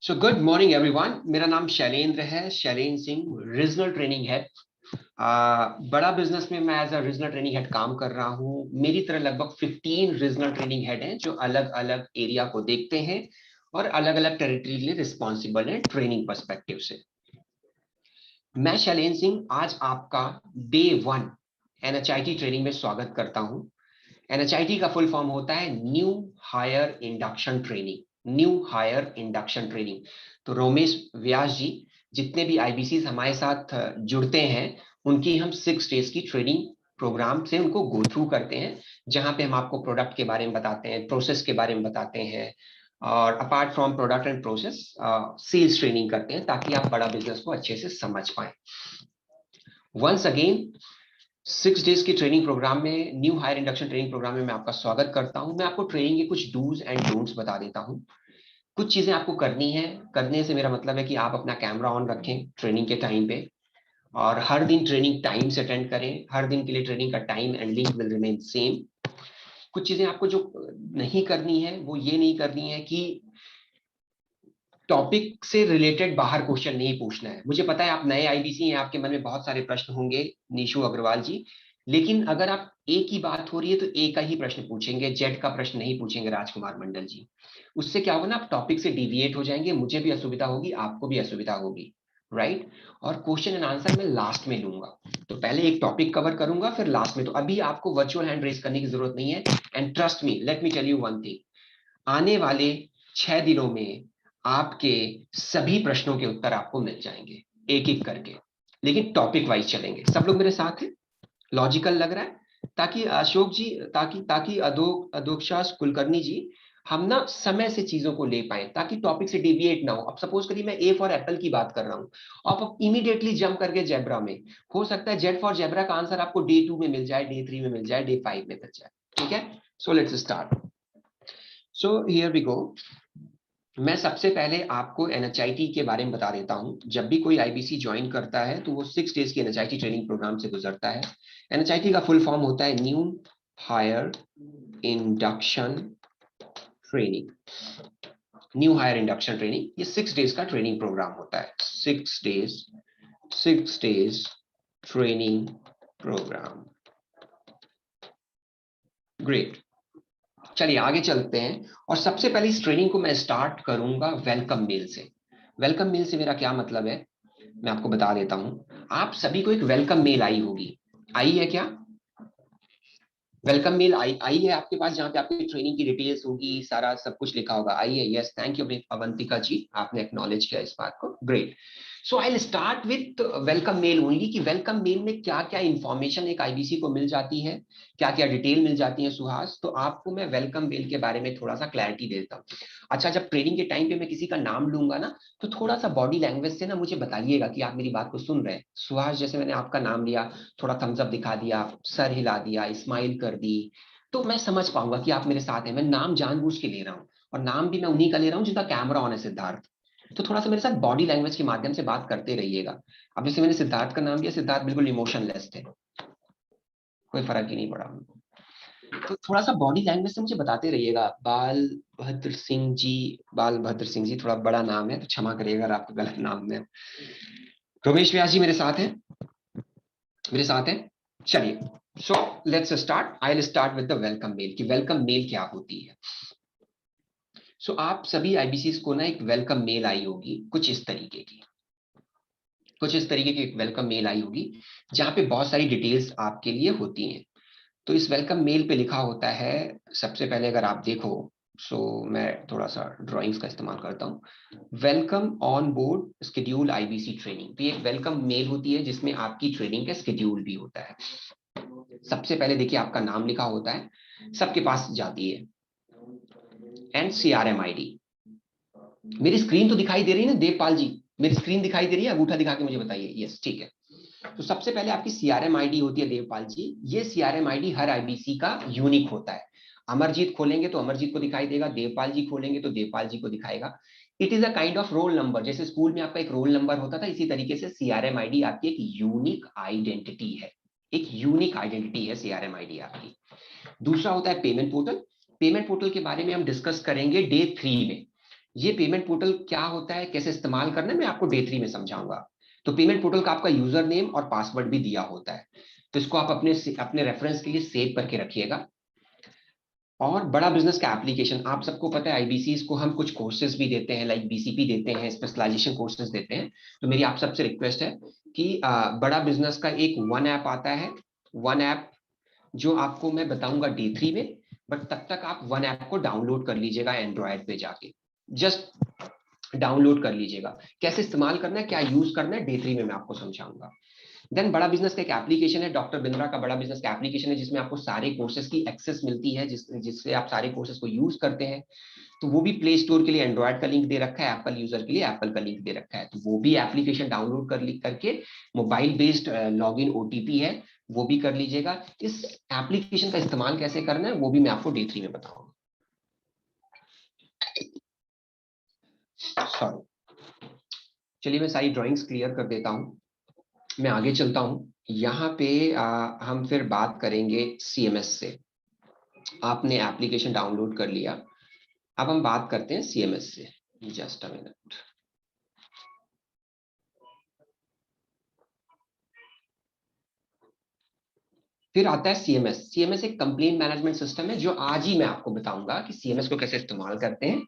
So good morning everyone. मेरा नाम शैलेंद्र है, Shailendra Singh, regional training head. बड़ा बिजनेस में मैं as a regional training head काम कर रहा हूँ। मेरी तरह लगभग 15 रीजनल ट्रेनिंग हेड हैं जो अलग अलग एरिया को देखते हैं और अलग अलग टेरिटरी के लिए रिस्पॉन्सिबल हैं ट्रेनिंग पर्सपेक्टिव से। मैं शैलेंद्र सिंह आज आपका डे 1 एनएचआईटी ट्रेनिंग में स्वागत करता हूँ। एनएचआईटी का फुल फॉर्म होता है new hire induction training. New hire induction training. तो रोमेश व्यास जी, जितने भी आईबीसी हमारे साथ जुड़ते हैं, उनकी हम 6 डेज की ट्रेनिंग प्रोग्राम से उनको गो थ्रू करते हैं, जहां पे हम आपको प्रोडक्ट के बारे में बताते हैं, प्रोसेस के बारे में बताते हैं, और apart from product and process sales training करते हैं ताकि आप बड़ा बिजनेस को अच्छे से समझ पाए। वंस अगेन 6 डेज की ट्रेनिंग प्रोग्राम में, new hire induction training programme में मैं आपका स्वागत करता हूं। मैं आपको ट्रेनिंग के कुछ डूज एंड डोंट्स बता देता हूं। कुछ चीजें आपको करनी है। करने से मेरा मतलब है कि आप अपना कैमरा ऑन रखें ट्रेनिंग के टाइम पे, और हर दिन ट्रेनिंग टाइम से अटेंड करें। हर दिन के लिए ट्रेनिंग का time and link will remain same. कुछ चीजें आपको जो नहीं करनी है वो ये नहीं करनी है कि टॉपिक से रिलेटेड बाहर क्वेश्चन नहीं पूछना है। मुझे पता है आप नए आईबीसी हैं, आपके मन में बहुत सारे प्रश्न होंगे नीशू अग्रवाल जी, लेकिन अगर आप एक ही बात हो रही है तो एक का ही प्रश्न पूछेंगे, जेड का प्रश्न नहीं पूछेंगे राजकुमार मंडल जी। उससे क्या होगा ना, आप टॉपिक से डिविएट हो जाएंगे, मुझे भी असुविधा होगी, आपको भी असुविधा होगी, राइट। और क्वेश्चन एंड आंसर मैं लास्ट में लूंगा, तो पहले एक टॉपिक कवर करूंगा फिर लास्ट में। तो अभी आपको वर्चुअल हैंड रेस करने की जरूरत नहीं है। And trust me, let me tell you one thing, आने वाले 6 दिनों में आपके सभी प्रश्नों के उत्तर आपको मिल जाएंगे एक एक करके, लेकिन टॉपिक वाइज चलेंगे। सब लोग मेरे साथ हैं? लॉजिकल लग रहा है? ताकि अशोक जी, ताकि ताकि अधोक्षास कुलकर्णी जी, हम ना समय से चीजों को ले पाए, ताकि टॉपिक से डिविएट ना हो। अब सपोज करिए मैं ए फॉर एप्पल की बात कर रहा हूँ, आप इमीडिएटली जंप करके जेब्रा में, हो सकता है जेड फॉर जेब्रा का आंसर आपको डे 2 में मिल जाए, डे 3 में मिल जाए, डे 5 में मिल जाए। ठीक है, so let's start. So here we go. मैं सबसे पहले आपको एनएचआईटी के बारे में बता देता हूं। जब भी कोई आईबीसी ज्वाइन करता है तो वो 6 डेज की एनएचआईटी ट्रेनिंग प्रोग्राम से गुजरता है। एनएचआईटी का फुल फॉर्म होता है new hire induction training. New hire induction training, ये 6 डेज का ट्रेनिंग प्रोग्राम होता है। 6 डेज ट्रेनिंग प्रोग्राम। ग्रेट, चलिए आगे चलते हैं। और सबसे पहले इस ट्रेनिंग को मैं स्टार्ट करूंगा वेलकम मेल से। वेलकम मेल से मेरा क्या मतलब है, मैं आपको बता देता हूं। आप सभी को एक वेलकम मेल आई होगी, आई है क्या? वेलकम मेल आई आई है आपके पास, जहां पे आपकी ट्रेनिंग की डिटेल्स होगी, सारा सब कुछ लिखा होगा। आई है? Yes, thank you Avantika ji, आपने एक्नॉलेज किया इस बात को। Great. So I will start with welcome mail only, कि वेलकम मेल में क्या क्या इंफॉर्मेशन एक आईबीसी को मिल जाती है, क्या क्या डिटेल मिल जाती है सुहास। तो आपको मैं वेलकम मेल के बारे में थोड़ा सा क्लैरिटी देता हूँ। अच्छा, जब ट्रेनिंग के टाइम पे मैं किसी का नाम लूंगा ना, तो थोड़ा सा बॉडी लैंग्वेज से ना मुझे बताइएगा कि आप मेरी बात को सुन रहे हैं। सुहास, जैसे मैंने आपका नाम लिया, थोड़ा थम्स अप दिखा दिया, सर हिला दिया, स्माइल कर दी, तो मैं समझ पाऊंगा कि आप मेरे साथ हैं। मैं नाम जानबूझ के ले रहा हूँ, और नाम भी मैं उन्हीं का ले रहा हूँ जिनका कैमरा ऑन है, सिद्धार्थ। तो थोड़ा सा मेरे साथ बॉडी लैंग्वेज के माध्यम से बात करते रहिएगा। अब जैसे मैंने सिद्धार्थ का नाम लिया, सिद्धार्थ बिल्कुल इमोशनलेस थे, कोई फर्क ही नहीं पड़ा उनको। तो थोड़ा सा बॉडी लैंग्वेज से मुझे बताते रहिएगा। बालभद्र सिंह जी, बालभद्र सिंह जी थोड़ा बड़ा नाम है तो क्षमा करिएगा अगर आपको गलत नाम है। रमेश व्यास जी मेरे साथ हैं? मेरे साथ हैं? चलिए, so let's start. I will start with the welcome mail, कि वेलकम मेल क्या होती है। सो आप सभी आईबीसी को ना एक वेलकम मेल आई होगी, कुछ इस तरीके की, कुछ इस तरीके की एक वेलकम मेल आई होगी, जहां पे बहुत सारी डिटेल्स आपके लिए होती हैं। तो इस वेलकम मेल पे लिखा होता है, सबसे पहले अगर आप देखो, सो मैं थोड़ा सा ड्राइंग्स का इस्तेमाल करता हूँ। Welcome on board schedule IBC training, तो ये एक वेलकम मेल होती है जिसमें आपकी ट्रेनिंग का स्केड्यूल भी होता है। सबसे पहले देखिए आपका नाम लिखा होता है, सबके पास जाती है, एंड सीआरएम आईडी। मेरी स्क्रीन तो दिखाई दे रही है ना देवपाल जी? मेरी स्क्रीन दिखाई दे रही है? अंगूठा दिखा के मुझे बताइए। यस, ठीक है। तो सबसे पहले आपकी सीआरएम आईडी होती है देवपाल जी। ये सीआरएम आईडी हर आईबीसी का यूनिक होता है। अमरजीत खोलेंगे तो अमरजीत को दिखाई देगा, देवपाल जी खोलेंगे तो देवपाल जी को दिखाएगा। It is a kind of roll number, जैसे स्कूल में आपका एक रोल नंबर होता था, इसी तरीके से सीआरएम आईडी आपकी एक यूनिक आइडेंटिटी है। एक यूनिक आइडेंटिटी है सीआरएम आईडी आपकी। दूसरा होता है पेमेंट पोर्टल। पेमेंट पोर्टल के बारे में हम डिस्कस करेंगे डे 3 में। ये पेमेंट पोर्टल क्या होता है, कैसे इस्तेमाल करना है, मैं आपको डे 3 में समझाऊंगा। तो पेमेंट पोर्टल का आपका यूजर नेम और पासवर्ड भी दिया होता है, तो इसको आप अपने अपने रेफरेंस के लिए सेव करके रखिएगा। और बड़ा बिजनेस का एप्लीकेशन, आप सबको पता है आईबीसी को हम कुछ कोर्सेज भी देते हैं, लाइक बीसीपी देते हैं, स्पेशलाइजेशन कोर्सेज देते हैं। तो मेरी आप सबसे रिक्वेस्ट है कि बड़ा बिजनेस का एक वन ऐप आता है, वन ऐप जो आपको मैं बताऊंगा डे 3 में। बट तब तक आप वन ऐप को डाउनलोड कर लीजिएगा एंड्रॉयड पे जाके, जस्ट डाउनलोड कर लीजिएगा। कैसे इस्तेमाल करना है, क्या यूज करना है, डे 3 में मैं आपको समझाऊंगा। देन बड़ा बिजनेस का एक एप्लीकेशन है, डॉक्टर बिंद्रा का बड़ा बिजनेस का एप्लीकेशन है, जिसमें आपको सारे कोर्सेज की एक्सेस मिलती है, जिससे आप सारे कोर्सेज को यूज करते हैं। तो वो भी प्ले स्टोर के लिए एंड्रॉयड का लिंक दे रखा है, एप्पल यूजर के लिए एप्पल का लिंक दे रखा है। तो वो भी एप्लीकेशन डाउनलोड करके मोबाइल बेस्ड लॉगिन ओटीपी है, वो भी कर लीजिएगा। इस एप्लीकेशन का इस्तेमाल कैसे करना है वो भी मैं आपको डे 3 में बताऊंगा। सॉरी, चलिए मैं सारी ड्राइंग्स क्लियर कर देता हूँ, मैं आगे चलता हूँ। यहाँ पे हम फिर बात करेंगे सीएमएस से। आपने एप्लीकेशन डाउनलोड कर लिया, अब हम बात करते हैं सीएमएस से। Just a minute. फिर आता है सीएमएस। सीएमएस एक कंप्लेंट मैनेजमेंट सिस्टम है, जो आज ही मैं आपको बताऊंगा कि सीएमएस को कैसे इस्तेमाल करते हैं।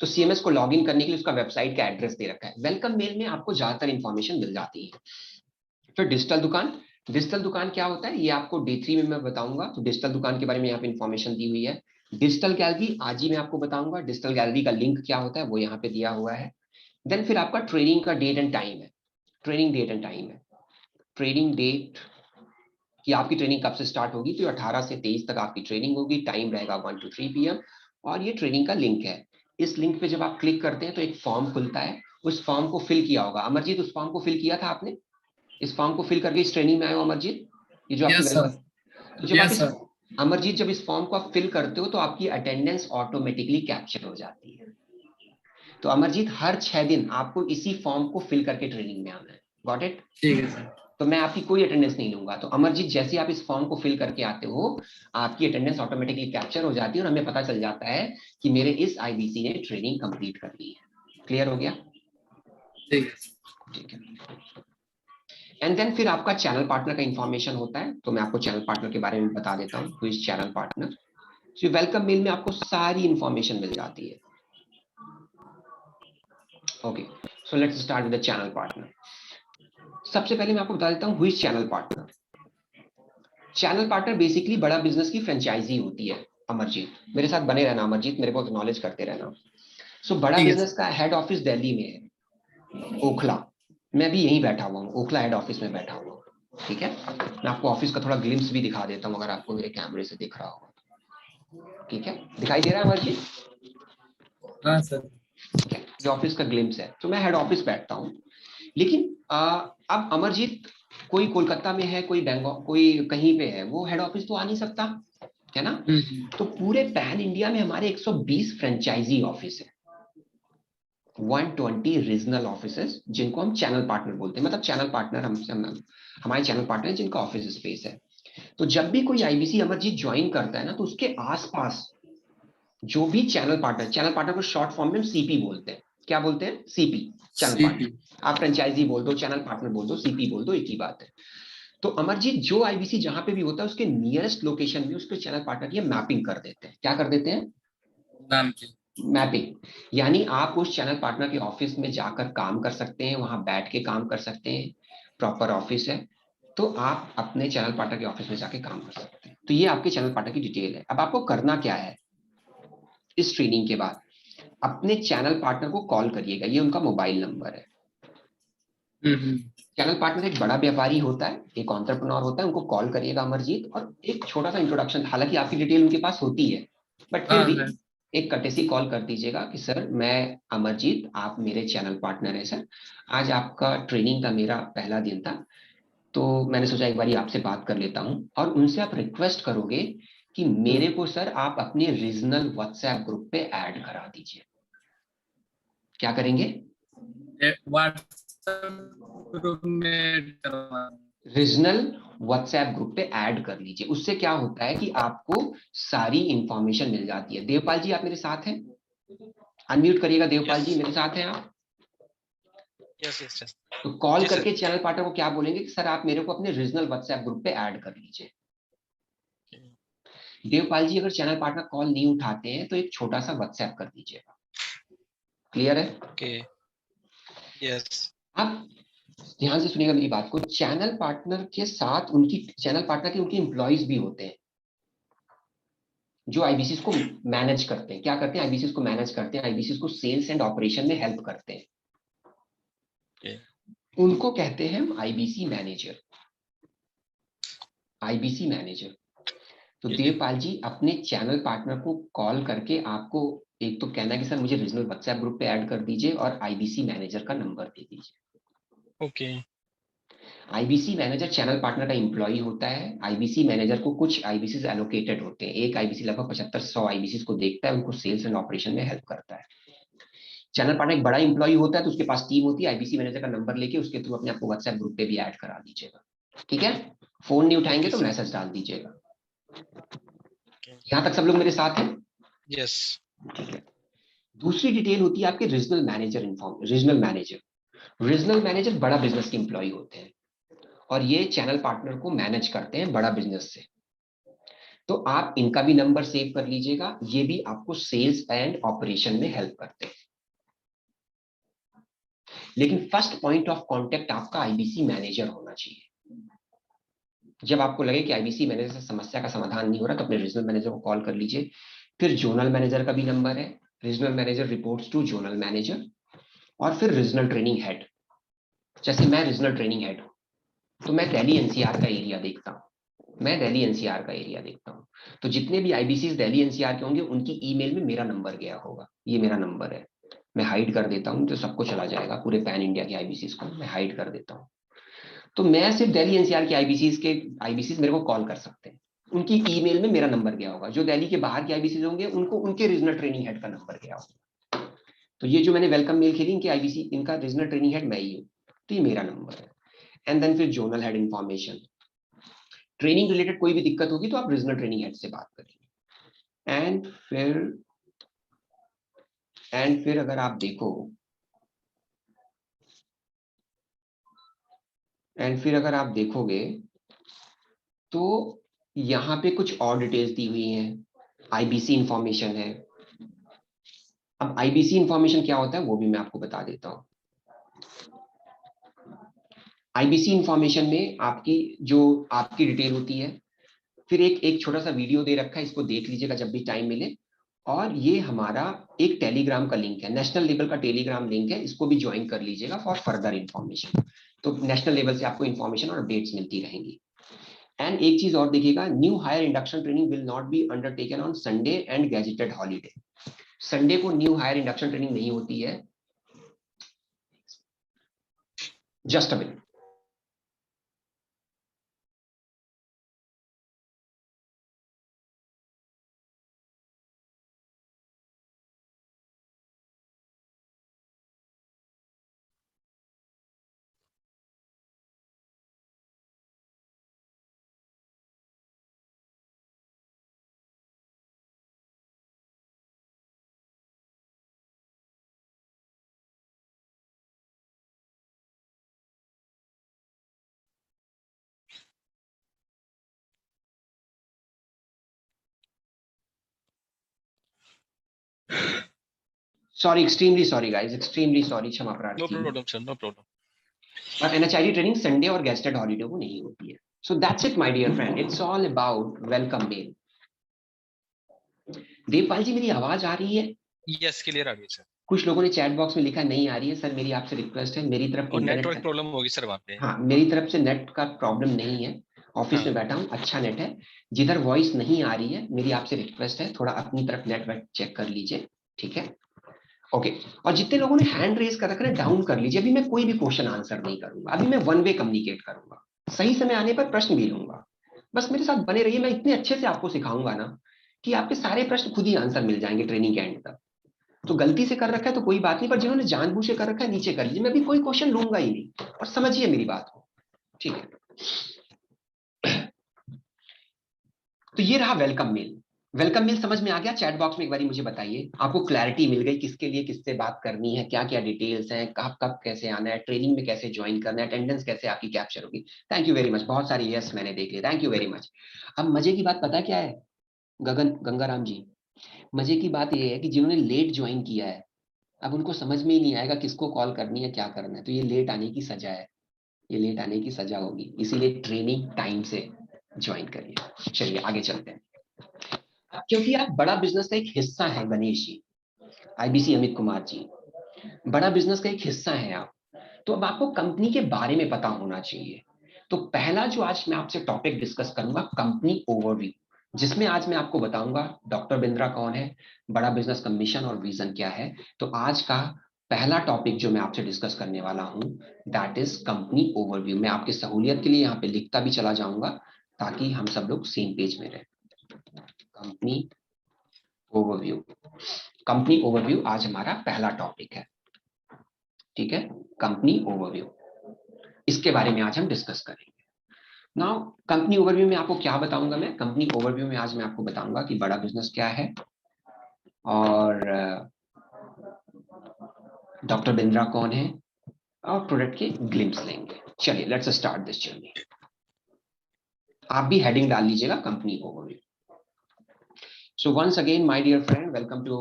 तो सीएमएस को लॉगिन करने के लिए उसका वेबसाइट का एड्रेस दे रखा है। वेलकम मेल में आपको ज्यादातर इंफॉर्मेशन मिल जाती है। फिर डिजिटल दुकान। डिजिटल दुकान क्या होता है ये आपको डे 3 में मैं बताऊंगा। तो डिजिटल दुकान के बारे में यहाँ पे इंफॉर्मेशन दी हुई है। डिजिटल गैलरी आज ही मैं आपको बताऊंगा, डिजिटल गैलरी का लिंक क्या होता है वो यहाँ पे दिया हुआ है। देन फिर आपका ट्रेनिंग का डेट एंड टाइम है, ट्रेनिंग डेट एंड टाइम है। ट्रेनिंग डेट कि आपकी ट्रेनिंग कब से स्टार्ट होगी, तो 18 से 23 तक आपकी ट्रेनिंग होगी, टाइम रहेगा 1 to 3 PM। और ये ट्रेनिंग का लिंक है। इस लिंक पे जब आप क्लिक करते हैं तो एक फॉर्म खुलता है, उस फॉर्म को फिल किया होगा। अमरजीत, उस फॉर्म को फिल किया था आपने? इस फॉर्म को फिल करके इस ट्रेनिंग में आए हो अमरजीत? ये जो आपकी यस सर। वेलकम, तो जब आप यस इस सर। अमरजीत जब इस फॉर्म को आप फिल करते हो तो आपकी अटेंडेंस ऑटोमेटिकली कैप्चर हो जाती है। तो अमरजीत हर 6 दिन आपको इसी फॉर्म को फिल करके ट्रेनिंग में आना है। Got it? ठीक है सर। तो मैं आपकी कोई अटेंडेंस नहीं लूंगा। तो अमरजीत जैसे आप इस फॉर्म को फिल करके आते हो, आपकी अटेंडेंस ऑटोमेटिकली कैप्चर हो जाती है और हमें पता चल जाता है कि मेरे इस आईबीसी ने ट्रेनिंग कंप्लीट कर ली है। क्लियर हो गया? ठीक है। ठीक है। एंड देन फिर आपका चैनल पार्टनर का इंफॉर्मेशन होता है। तो मैं आपको चैनल पार्टनर के बारे में बता देता हूँ, इस चैनल पार्टनर। तो वेलकम मेल में आपको सारी इंफॉर्मेशन मिल जाती है। Okay, so let's start with the channel partner. सबसे पहले मैं आपको बता देता हूँ who is channel partner. Channel partner basically बड़ा बिजनेस की फ्रेंचाइजी होती है। अमरजीत, मेरे साथ बने रहना अमरजीत, मेरे को नॉलेज करते रहना। सो बड़ा ठीक है बिजनेस सर। का हेड ऑफिस दिल्ली में है, ओखला। मैं भी यहीं बैठा हुआ हूँ, ओखला हेड ऑफिस में बैठा हुआ हूँ। ठीक है, मैं आपको ऑफिस का थोड़ा ग्लिम्स भी दिखा देता हूँ, अगर आपको मेरे कैमरे से दिख रहा होगा। ठीक है, दिखाई दे रहा है अमरजीत? हाँ सर। ठीक है, ये ऑफिस का ग्लिम्स है। तो मैं हेड ऑफिस बैठता हूँ। लेकिन अब अमरजीत कोई कोलकाता में है, कोई बैंगलोर, कोई कहीं पे है, वो हेड ऑफिस तो आ नहीं सकता, है ना? हम्म। तो पूरे पैन इंडिया में हमारे 120 फ्रेंचाइजी ऑफिस है, 120 रीजनल ऑफिसेस, जिनको हम चैनल पार्टनर बोलते हैं। मतलब चैनल पार्टनर हमारे चैनल पार्टनर जिनका ऑफिस स्पेस है। तो जब भी कोई आईबीसी अमरजीत ज्वाइन करता है ना, तो उसके आसपास जो भी चैनल पार्टनर को शॉर्ट फॉर्म में हम सीपी बोलते हैं। क्या बोलते हैं? CP, channel CP. पार्टनर। आप फ्रेंचाइजी बोल दो, चैनल पार्टनर बोल दो, सीपी बोल दो, एक ही बात है। तो अमरजीत जो आईबीसी जहां पे भी होता है, उसके नियरेस्ट लोकेशन में उसके चैनल पार्टनर की मैपिंग कर देते हैं। क्या कर देते हैं? नाम की। मैपिंग। यानी आप उस चैनल पार्टनर के ऑफिस में जाकर काम कर सकते हैं, वहां बैठ के काम कर सकते हैं, प्रॉपर ऑफिस है। तो आप अपने चैनल पार्टनर के ऑफिस में जाके काम कर सकते हैं। तो ये आपके चैनल पार्टनर की डिटेल है। अब आपको करना क्या है? इस ट्रेनिंग के बाद अपने चैनल पार्टनर को कॉल करिएगा, ये उनका मोबाइल नंबर है। हम्म। चैनल पार्टनर एक बड़ा व्यापारी होता है, एक एंटरप्रेन्योर होता है, उनको कॉल करिएगा अमरजीत, और एक छोटा सा इंट्रोडक्शन, हालांकि आपकी डिटेल उनके पास होती है, बट फिर हाँ भी है। एक कटेसी कॉल कर दीजिएगा कि सर मैं अमरजीत, आप मेरे चैनल पार्टनर हैं सर, आज आपका ट्रेनिंग का मेरा पहला दिन था, तो मैंने सोचा एक बारी आपसे बात कर लेता हूं। और उनसे आप रिक्वेस्ट करोगे कि मेरे को सर आप अपने रीजनल व्हाट्सएप ग्रुप पे ऐड करा दीजिए। क्या करेंगे? व्हाट्सएप ग्रुप में करवा। रीजनल व्हाट्सएप ग्रुप पे ऐड कर लीजिए। उससे क्या होता है कि आपको सारी इंफॉर्मेशन मिल जाती है। देवपाल जी, आप मेरे साथ हैं? अनम्यूट करिएगा देवपाल जी, मेरे साथ हैं आप? Yes yes yes. तो कॉल जी सर। करके चैनल पार्टनर को क्या बोलेंगे कि सर आप मेरे को अपने रीजनल व्हाट्सएप ग्रुप पे ऐड कर लीजिए। देवपाल जी अगर चैनल पार्टनर कॉल नहीं उठाते हैं तो एक छोटा सा व्हाट्सएप कर दीजिएगा। क्लियर है? Okay yes. आप ध्यान से सुनिएगा मेरी बात को। चैनल पार्टनर के साथ उनकी चैनल पार्टनर के उनके एम्प्लॉइज भी होते हैं जो आईबीसीज को मैनेज करते हैं। क्या करते हैं? आईबीसीज को मैनेज करते हैं, आईबीसीज को सेल्स एंड ऑपरेशन में हेल्प करते हैं। उनको कहते हैं हम आईबीसी मैनेजर। IBC manager. तो देवपाल जी अपने चैनल पार्टनर को कॉल करके आपको एक तो कहना है कि सर मुझे रीजनल व्हाट्सएप ग्रुप पे ऐड कर दीजिए और आईबीसी मैनेजर का नंबर दे दीजिए। Okay. IBC manager channel partner का एम्प्लॉय होता है। आईबीसी मैनेजर को कुछ आईबीसी एलोकेटेड होते हैं। एक आईबीसी लगभग 75-100 आईबीसी को देखता है, उनको सेल्स एंड ऑपरेशन में हेल्प करता है। चैनल पार्टनर एक बड़ा एम्प्लॉय होता है तो उसके पास टीम होती है। आईबीसी मैनेजर का नंबर लेके उसके थ्रू अपने आपको व्हाट्सएप ग्रुप पे भी ऐड करा दीजिएगा। ठीक है? फोन नहीं उठाएंगे तो मैसेज डाल दीजिएगा। यहां तक सब लोग मेरे साथ हैं? यस। ठीक है। दूसरी डिटेल होती है आपके रीजनल मैनेजर। रीजनल मैनेजर बड़ा बिजनेस के एम्प्लॉय होते हैं और ये चैनल पार्टनर को मैनेज करते हैं बड़ा बिजनेस से। तो आप इनका भी नंबर सेव कर लीजिएगा। ये भी आपको सेल्स एंड ऑपरेशन में हेल्प करते हैं। लेकिन फर्स्ट पॉइंट ऑफ कांटेक्ट आपका आईबीसी मैनेजर होना चाहिए। जब आपको लगे कि आईबीसी मैनेजर से समस्या का समाधान नहीं हो रहा तो अपने रीजनल मैनेजर को कॉल कर लीजिए। फिर जोनल मैनेजर का भी नंबर है। Regional manager reports to zonal manager. और फिर रीजनल ट्रेनिंग हेड। जैसे मैं रीजनल ट्रेनिंग हेड हूं तो मैं दिल्ली एनसीआर का एरिया देखता हूँ। तो जितने भी आईबीसी दिल्ली एनसीआर के होंगे उनकी ईमेल में मेरा नंबर गया होगा। ये मेरा नंबर है। मैं हाइड कर देता हूँ तो सबको चला जाएगा, पूरे पैन इंडिया के आईबीसी को मैं हाइड कर देता हूँ। तो मैं सिर्फ दिल्ली एनसीआर के आईबीसी मेरे को कॉल कर सकते हैं। उनकी ईमेल में मेरा नंबर गया होगा। जो दिल्ली के बाहर के आईबीसी होंगे उनको उनके रीजनल ट्रेनिंग हेड का नंबर गया होगा। तो ये जो मैंने वेलकम मेल खेली इनके आईबीसी इनका रीजनल ट्रेनिंग हेड मैं ही हूँ, तो ये मेरा नंबर है। एंड देन फिर zonal head information. Training related कोई भी दिक्कत होगी तो आप रीजनल ट्रेनिंग हेड से बात करेंगे। एंड फिर अगर आप देखो देखोगे तो यहाँ पे कुछ और डिटेल्स दी हुई हैं। आईबीसी इंफॉर्मेशन है। अब आईबीसी इंफॉर्मेशन क्या होता है वो भी मैं आपको बता देता हूँ। आईबीसी इंफॉर्मेशन में आपकी डिटेल होती है। फिर एक छोटा सा वीडियो दे रखा है, इसको देख लीजिएगा जब भी टाइम मिले। और ये हमारा एक टेलीग्राम का लिंक है, नेशनल लेवल का टेलीग्राम लिंक है, इसको भी ज्वाइन कर लीजिएगा फॉर फर्दर इंफॉर्मेशन। तो नेशनल लेवल से आपको इंफॉर्मेशन और अपडेट्स मिलती रहेंगी। एंड एक चीज और देखिएगा, new hire induction training will not be undertaken on Sunday and gazetted holiday. Sunday को न्यू हायर इंडक्शन ट्रेनिंग नहीं होती है। Just a minute. Sorry, extremely sorry guys, extremely sorry, क्षमा नो प्रार्थी। Problem sir, no problem. और NHID training Sunday और gazetted holiday को नहीं होती है। So that's it my dear friend, it's all about welcome mail. Devpal ji मेरी आवाज आ रही है? यस क्लियर आ गई सर। कुछ लोगों ने चैट बॉक्स में लिखा नहीं आ रही है। सर मेरी आपसे रिक्वेस्ट है, मेरी तरफ और इंटरनेट नेटवर्क प्रॉब्लम होगी सर वहाँ पे। हाँ, मेरी तरफ से नेट का प्रॉब्लम नहीं है। ऑफिस में बैठा हूँ, अच्छा नेट है। जिधर वॉइस नहीं आ रही है मेरी आपसे रिक्वेस्ट है थोड़ा अपनी तरफ नेटवर्क चेक कर लीजिए। ठीक है? ओके। और जितने लोगों ने हैंड रेज कर रखा है डाउन कर लीजिए। अभी मैं कोई भी क्वेश्चन आंसर नहीं करूंगा, अभी मैं वन वे कम्युनिकेट करूंगा। सही समय आने पर प्रश्न भी लूंगा। बस मेरे साथ बने रहिए, मैं इतने अच्छे से आपको सिखाऊंगा ना कि आपके सारे प्रश्न खुद ही आंसर मिल जाएंगे ट्रेनिंग के एंड तक। तो गलती से कर रखा है तो कोई बात नहीं, पर जिन्होंने जानबूझ के कर रखा है नीचे कर लीजिए। मैं भी कोई क्वेश्चन लूंगा ही नहीं, और समझिए मेरी बात को। ठीक है? तो ये रहा वेलकम मेल। वेलकम मेल समझ में आ गया? चैट बॉक्स में एक बारी मुझे बताइए, आपको क्लैरिटी मिल गई किसके लिए किससे बात करनी है, क्या क्या डिटेल्स हैं, कब कब कैसे आना है, ट्रेनिंग में कैसे ज्वाइन करना है, अटेंडेंस कैसे आपकी कैप्चर होगी। थैंक यू वेरी मच, बहुत सारी यस मैंने देख लिया, थैंक यू वेरी मच। अब मजे की बात पता है क्या है गगन गंगाराम जी? मजे की बात यह है कि जिन्होंने लेट ज्वाइन किया है, अब उनको समझ में ही नहीं आएगा किसको कॉल करनी है, क्या करना है, तो ये लेट आने की सजा है, ये लेट आने की सजा होगी, इसीलिए ट्रेनिंग टाइम से ज्वाइन करिए। चलिए आगे चलते हैं। क्योंकि आप बड़ा बिजनेस का एक हिस्सा है गणेश जी, आईबीसी अमित कुमार जी, बड़ा बिजनेस का एक हिस्सा है आप, तो अब आपको कंपनी के बारे में पता होना चाहिए। तो पहला जो आज मैं आपसे टॉपिक डिस्कस करूंगा, कंपनी ओवरव्यू, जिसमें आज मैं आपको बताऊंगा डॉक्टर बिंद्रा कौन है, बड़ा बिजनेस का मिशन और विजन क्या है। तो आज का पहला टॉपिक जो मैं आपसे डिस्कस करने वाला हूं, दैट इज कंपनी ओवरव्यू। मैं आपकी सहूलियत के लिए यहाँ पे लिखता भी चला जाऊंगा ताकि हम सब लोग सेम पेज में रहे। कंपनी ओवरव्यू, कंपनी ओवरव्यू आज हमारा पहला टॉपिक है, ठीक है? कंपनी ओवरव्यू, इसके बारे में आज हम डिस्कस करेंगे। नाउ कंपनी ओवरव्यू में आपको क्या बताऊंगा मैं? कंपनी ओवरव्यू में आज मैं आपको बताऊंगा कि बड़ा बिजनेस क्या है और डॉक्टर बिंद्रा कौन है और प्रोडक्ट के ग्लिम्स लेंगे। चलिए लेट्स स्टार्ट दिस जर्नी। आप भी हेडिंग डाल लीजिएगा, company overview. So once again my dear friend, welcome to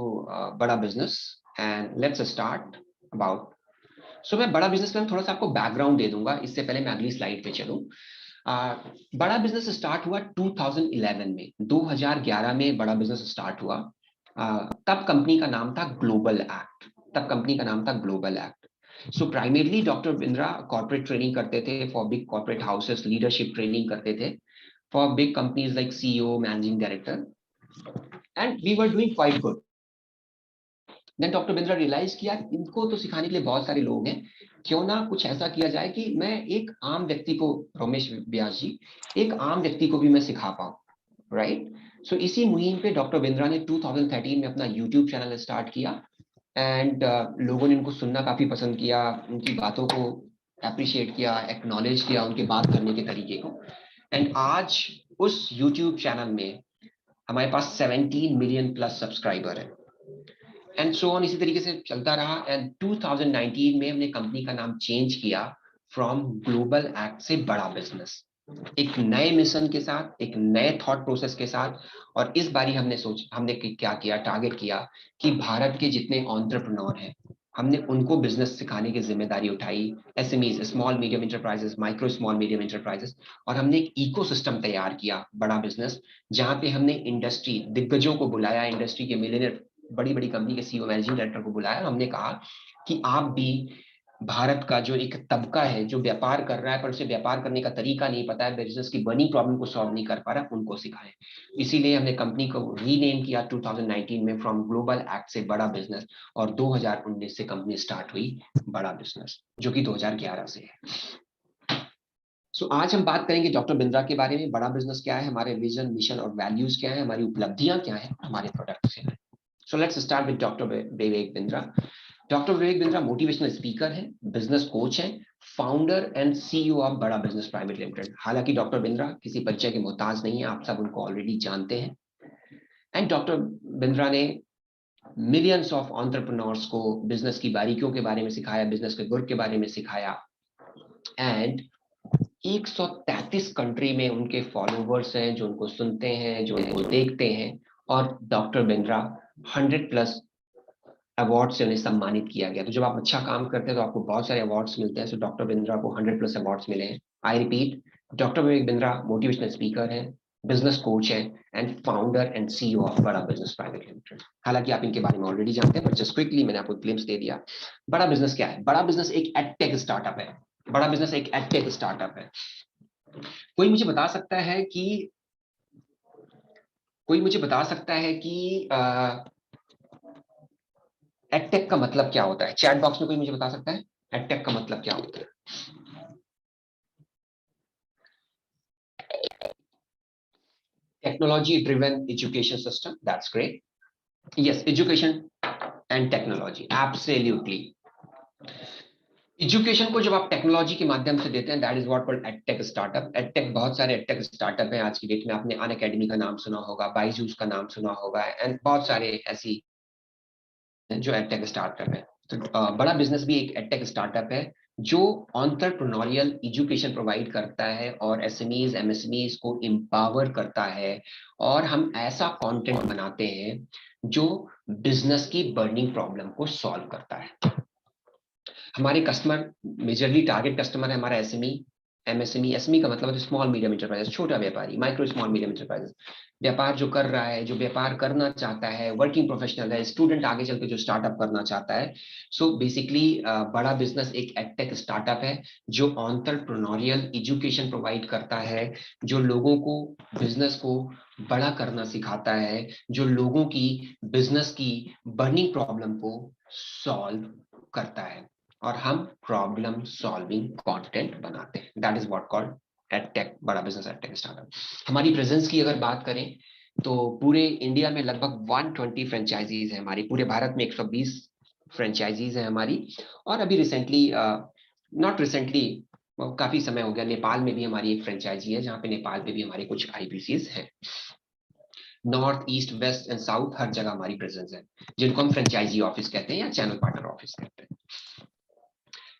Bada business and let's start about. So मैं बड़ा बिजनेस में थोड़ा सा आपको बैकग्राउंड दे दूंगा, इससे पहले मैं अगली स्लाइड पे चलूं। बड़ा बिजनेस स्टार्ट हुआ 2011 में, 2011 में बड़ा बिजनेस स्टार्ट हुआ। तब कंपनी का नाम था ग्लोबल एक्ट, तब कंपनी का नाम था global act. So primarily doctor Bindra corporate training करते थे for big corporate houses, leadership training करते थे for big companies like CEO, managing director, and we were doing quite good. Then doctor Bindra realize किया इनको तो सिखाने के लिए बहुत सारे लोग हैं, क्यों ना कुछ ऐसा किया जाए कि मैं एक आम व्यक्ति को, रमेश व्यास जी, एक आम व्यक्ति को भी मैं सिखा पाऊं, राइट? सो इसी मुहिम पे डॉक्टर बिंद्रा ने 2013 में अपना यूट्यूब चैनल स्टार्ट किया एंड लोगों ने इनको सुनना काफी पसंद किया, उनकी बातों को अप्रिशिएट किया, एक्नॉलेज किया उनके बात करने के तरीके को। एंड आज उस यूट्यूब चैनल में हमारे पास 17 मिलियन प्लस सब्सक्राइबर है एंड सो ऑन, इसी तरीके से चलता रहा। एंड 2019 में हमने कंपनी का नाम चेंज किया फ्रॉम ग्लोबल एक्ट से बड़ा बिजनेस, एक नए मिशन के साथ, एक नए थॉट प्रोसेस के साथ। और इस बारी हमने क्या किया, टारगेट किया कि भारत के जितने एंटरप्रेन्योर हैं, हमने उनको बिजनेस सिखाने की जिम्मेदारी उठाई, SMEs, small medium enterprises, micro small medium enterprises, और हमने एक इकोसिस्टम तैयार किया बड़ा बिजनेस, जहां पे हमने इंडस्ट्री दिग्गजों को बुलाया, इंडस्ट्री के मिलियनेयर, बड़ी बड़ी कंपनी के सीईओ, मैनेजिंग डायरेक्टर को बुलाया। हमने कहा कि आप भी भारत का जो एक तबका है जो व्यापार कर रहा है पर उसे व्यापार करने का तरीका नहीं पता है, बिजनेस की बर्निंग प्रॉब्लम को सॉल्व नहीं कर पा रहा, उनको सिखाएं। इसीलिए हमने कंपनी को रीनेम किया 2019 में फ्रॉम ग्लोबल एक्ट से बड़ा बिजनेस, और 2019 से कंपनी स्टार्ट हुई बड़ा बिजनेस, जो कि 2011 से है। सो आज हम बात करेंगे डॉक्टर बिंद्रा के बारे में, बड़ा बिजनेस क्या है, हमारे विजन, मिशन और वैल्यूज क्या है, हमारी उपलब्धियां क्या है, हमारे प्रोडक्ट्स क्या है। So let's start with doctor Vivek Bindra. Doctor Vivek Bindra motivational speaker हैं, बिजनेस कोच हैं, फाउंडर एंड सीईओ ऑफ बड़ा बिजनेस प्राइवेट लिमिटेड। हालांकि डॉक्टर बिंद्रा किसी परिचय के मोहताज नहीं है, आप सब उनको ऑलरेडी जानते हैं। एंड डॉक्टर बिंद्रा ने मिलियंस ऑफ एंटरप्रेन्योर्स को बिजनेस की बारीकियों के बारे में सिखाया, बिजनेस के गुर के बारे में सिखाया। एंड 133 कंट्री में उनके फॉलोवर्स हैं जो उनको सुनते हैं, जो उनको देखते हैं। और डॉक्टर बिंद्रा 100 प्लस अवार्ड से उन्हें सम्मानित किया गया। तो जब आप अच्छा काम करते हैं तो आपको बहुत सारे अवार्ड्स मिलते हैं। सो डॉक्टर बिंद्रा को 100 प्लस अवार्ड्स मिले हैं। I repeat, doctor Vivek Bindra motivational speaker है, बिजनेस कोच है and founder and CEO of बड़ा बिजनेस प्राइवेट लिमिटेड। हालांकि आप इनके बारे में ऑलरेडी जानते हैं, पर जस्ट क्विकली मैंने आपको ग्लिम्स दे दिया। बड़ा बिजनेस क्या है? बड़ा बिजनेस एक एडटेक स्टार्टअप है। बड़ा बिजनेस एक एडटेक स्टार्टअप है। कोई मुझे बता सकता है कि एडटेक का मतलब क्या होता है? चैट बॉक्स में कोई मुझे बता सकता है एडटेक का मतलब क्या होता है? Technology driven education system, that's great. Yes, education and technology, absolutely. Education को जब आप टेक्नोलॉजी के माध्यम से देते हैं, that is what called edtech startup. Edtech, बहुत सारे एडटेक स्टार्टअप हैं आज की डेट में। आपने अनअकैडमी का नाम सुना होगा, बायजूस का नाम सुना होगा, एंड बहुत सारे ऐसी जो एडटेक स्टार्टअप है। तो बड़ा बिजनेस भी एक एडटेक स्टार्टअप है जो एंटरप्रेन्योरियल एजुकेशन प्रोवाइड करता है और एसएमईज एमएसएमईज को एम्पावर करता है। और हम ऐसा कंटेंट बनाते हैं जो बिजनेस की बर्निंग प्रॉब्लम को सॉल्व करता है। हमारे कस्टमर, मेजरली टारगेट कस्टमर है हमारा एसएमई एमएसएमई। एसएमई का मतलब है स्मॉल मीडियम एंटरप्राइजेस, छोटा व्यापारी, माइक्रो स्मॉल मीडियम एंटरप्राइजेस। व्यापार जो कर रहा है, जो व्यापार करना चाहता है, वर्किंग प्रोफेशनल है, स्टूडेंट आगे चल के जो स्टार्टअप करना चाहता है। सो बेसिकली बड़ा बिजनेस एक एडटेक स्टार्टअप है जो एंटरप्रेन्योरियल एजुकेशन प्रोवाइड करता है, जो लोगों को बिजनेस को बड़ा करना सिखाता है, जो लोगों की बिजनेस की बर्निंग प्रॉब्लम को सॉल्व करता है। और हम प्रॉब्लम सॉल्विंग कंटेंट बनाते हैं। That is what called edtech, बड़ा बिजनेस एडटेक स्टार्टअप। हमारी प्रेजेंस की अगर बात करें तो पूरे इंडिया में लगभग 120 फ्रेंचाइजीज है हमारी। पूरे भारत में 120 फ्रेंचाइजीज है हमारी। और अभी रिसेंटली, नॉट रिसेंटली, काफी समय हो गया, नेपाल में भी हमारी एक फ्रेंचाइजी है, जहाँ पे नेपाल में भी हमारे कुछ आईपीसीज है। North, east, west and south हर जगह हमारी प्रेजेंस है, जिनको हम फ्रेंचाइजी ऑफिस कहते हैं या चैनल पार्टनर ऑफिस कहते हैं।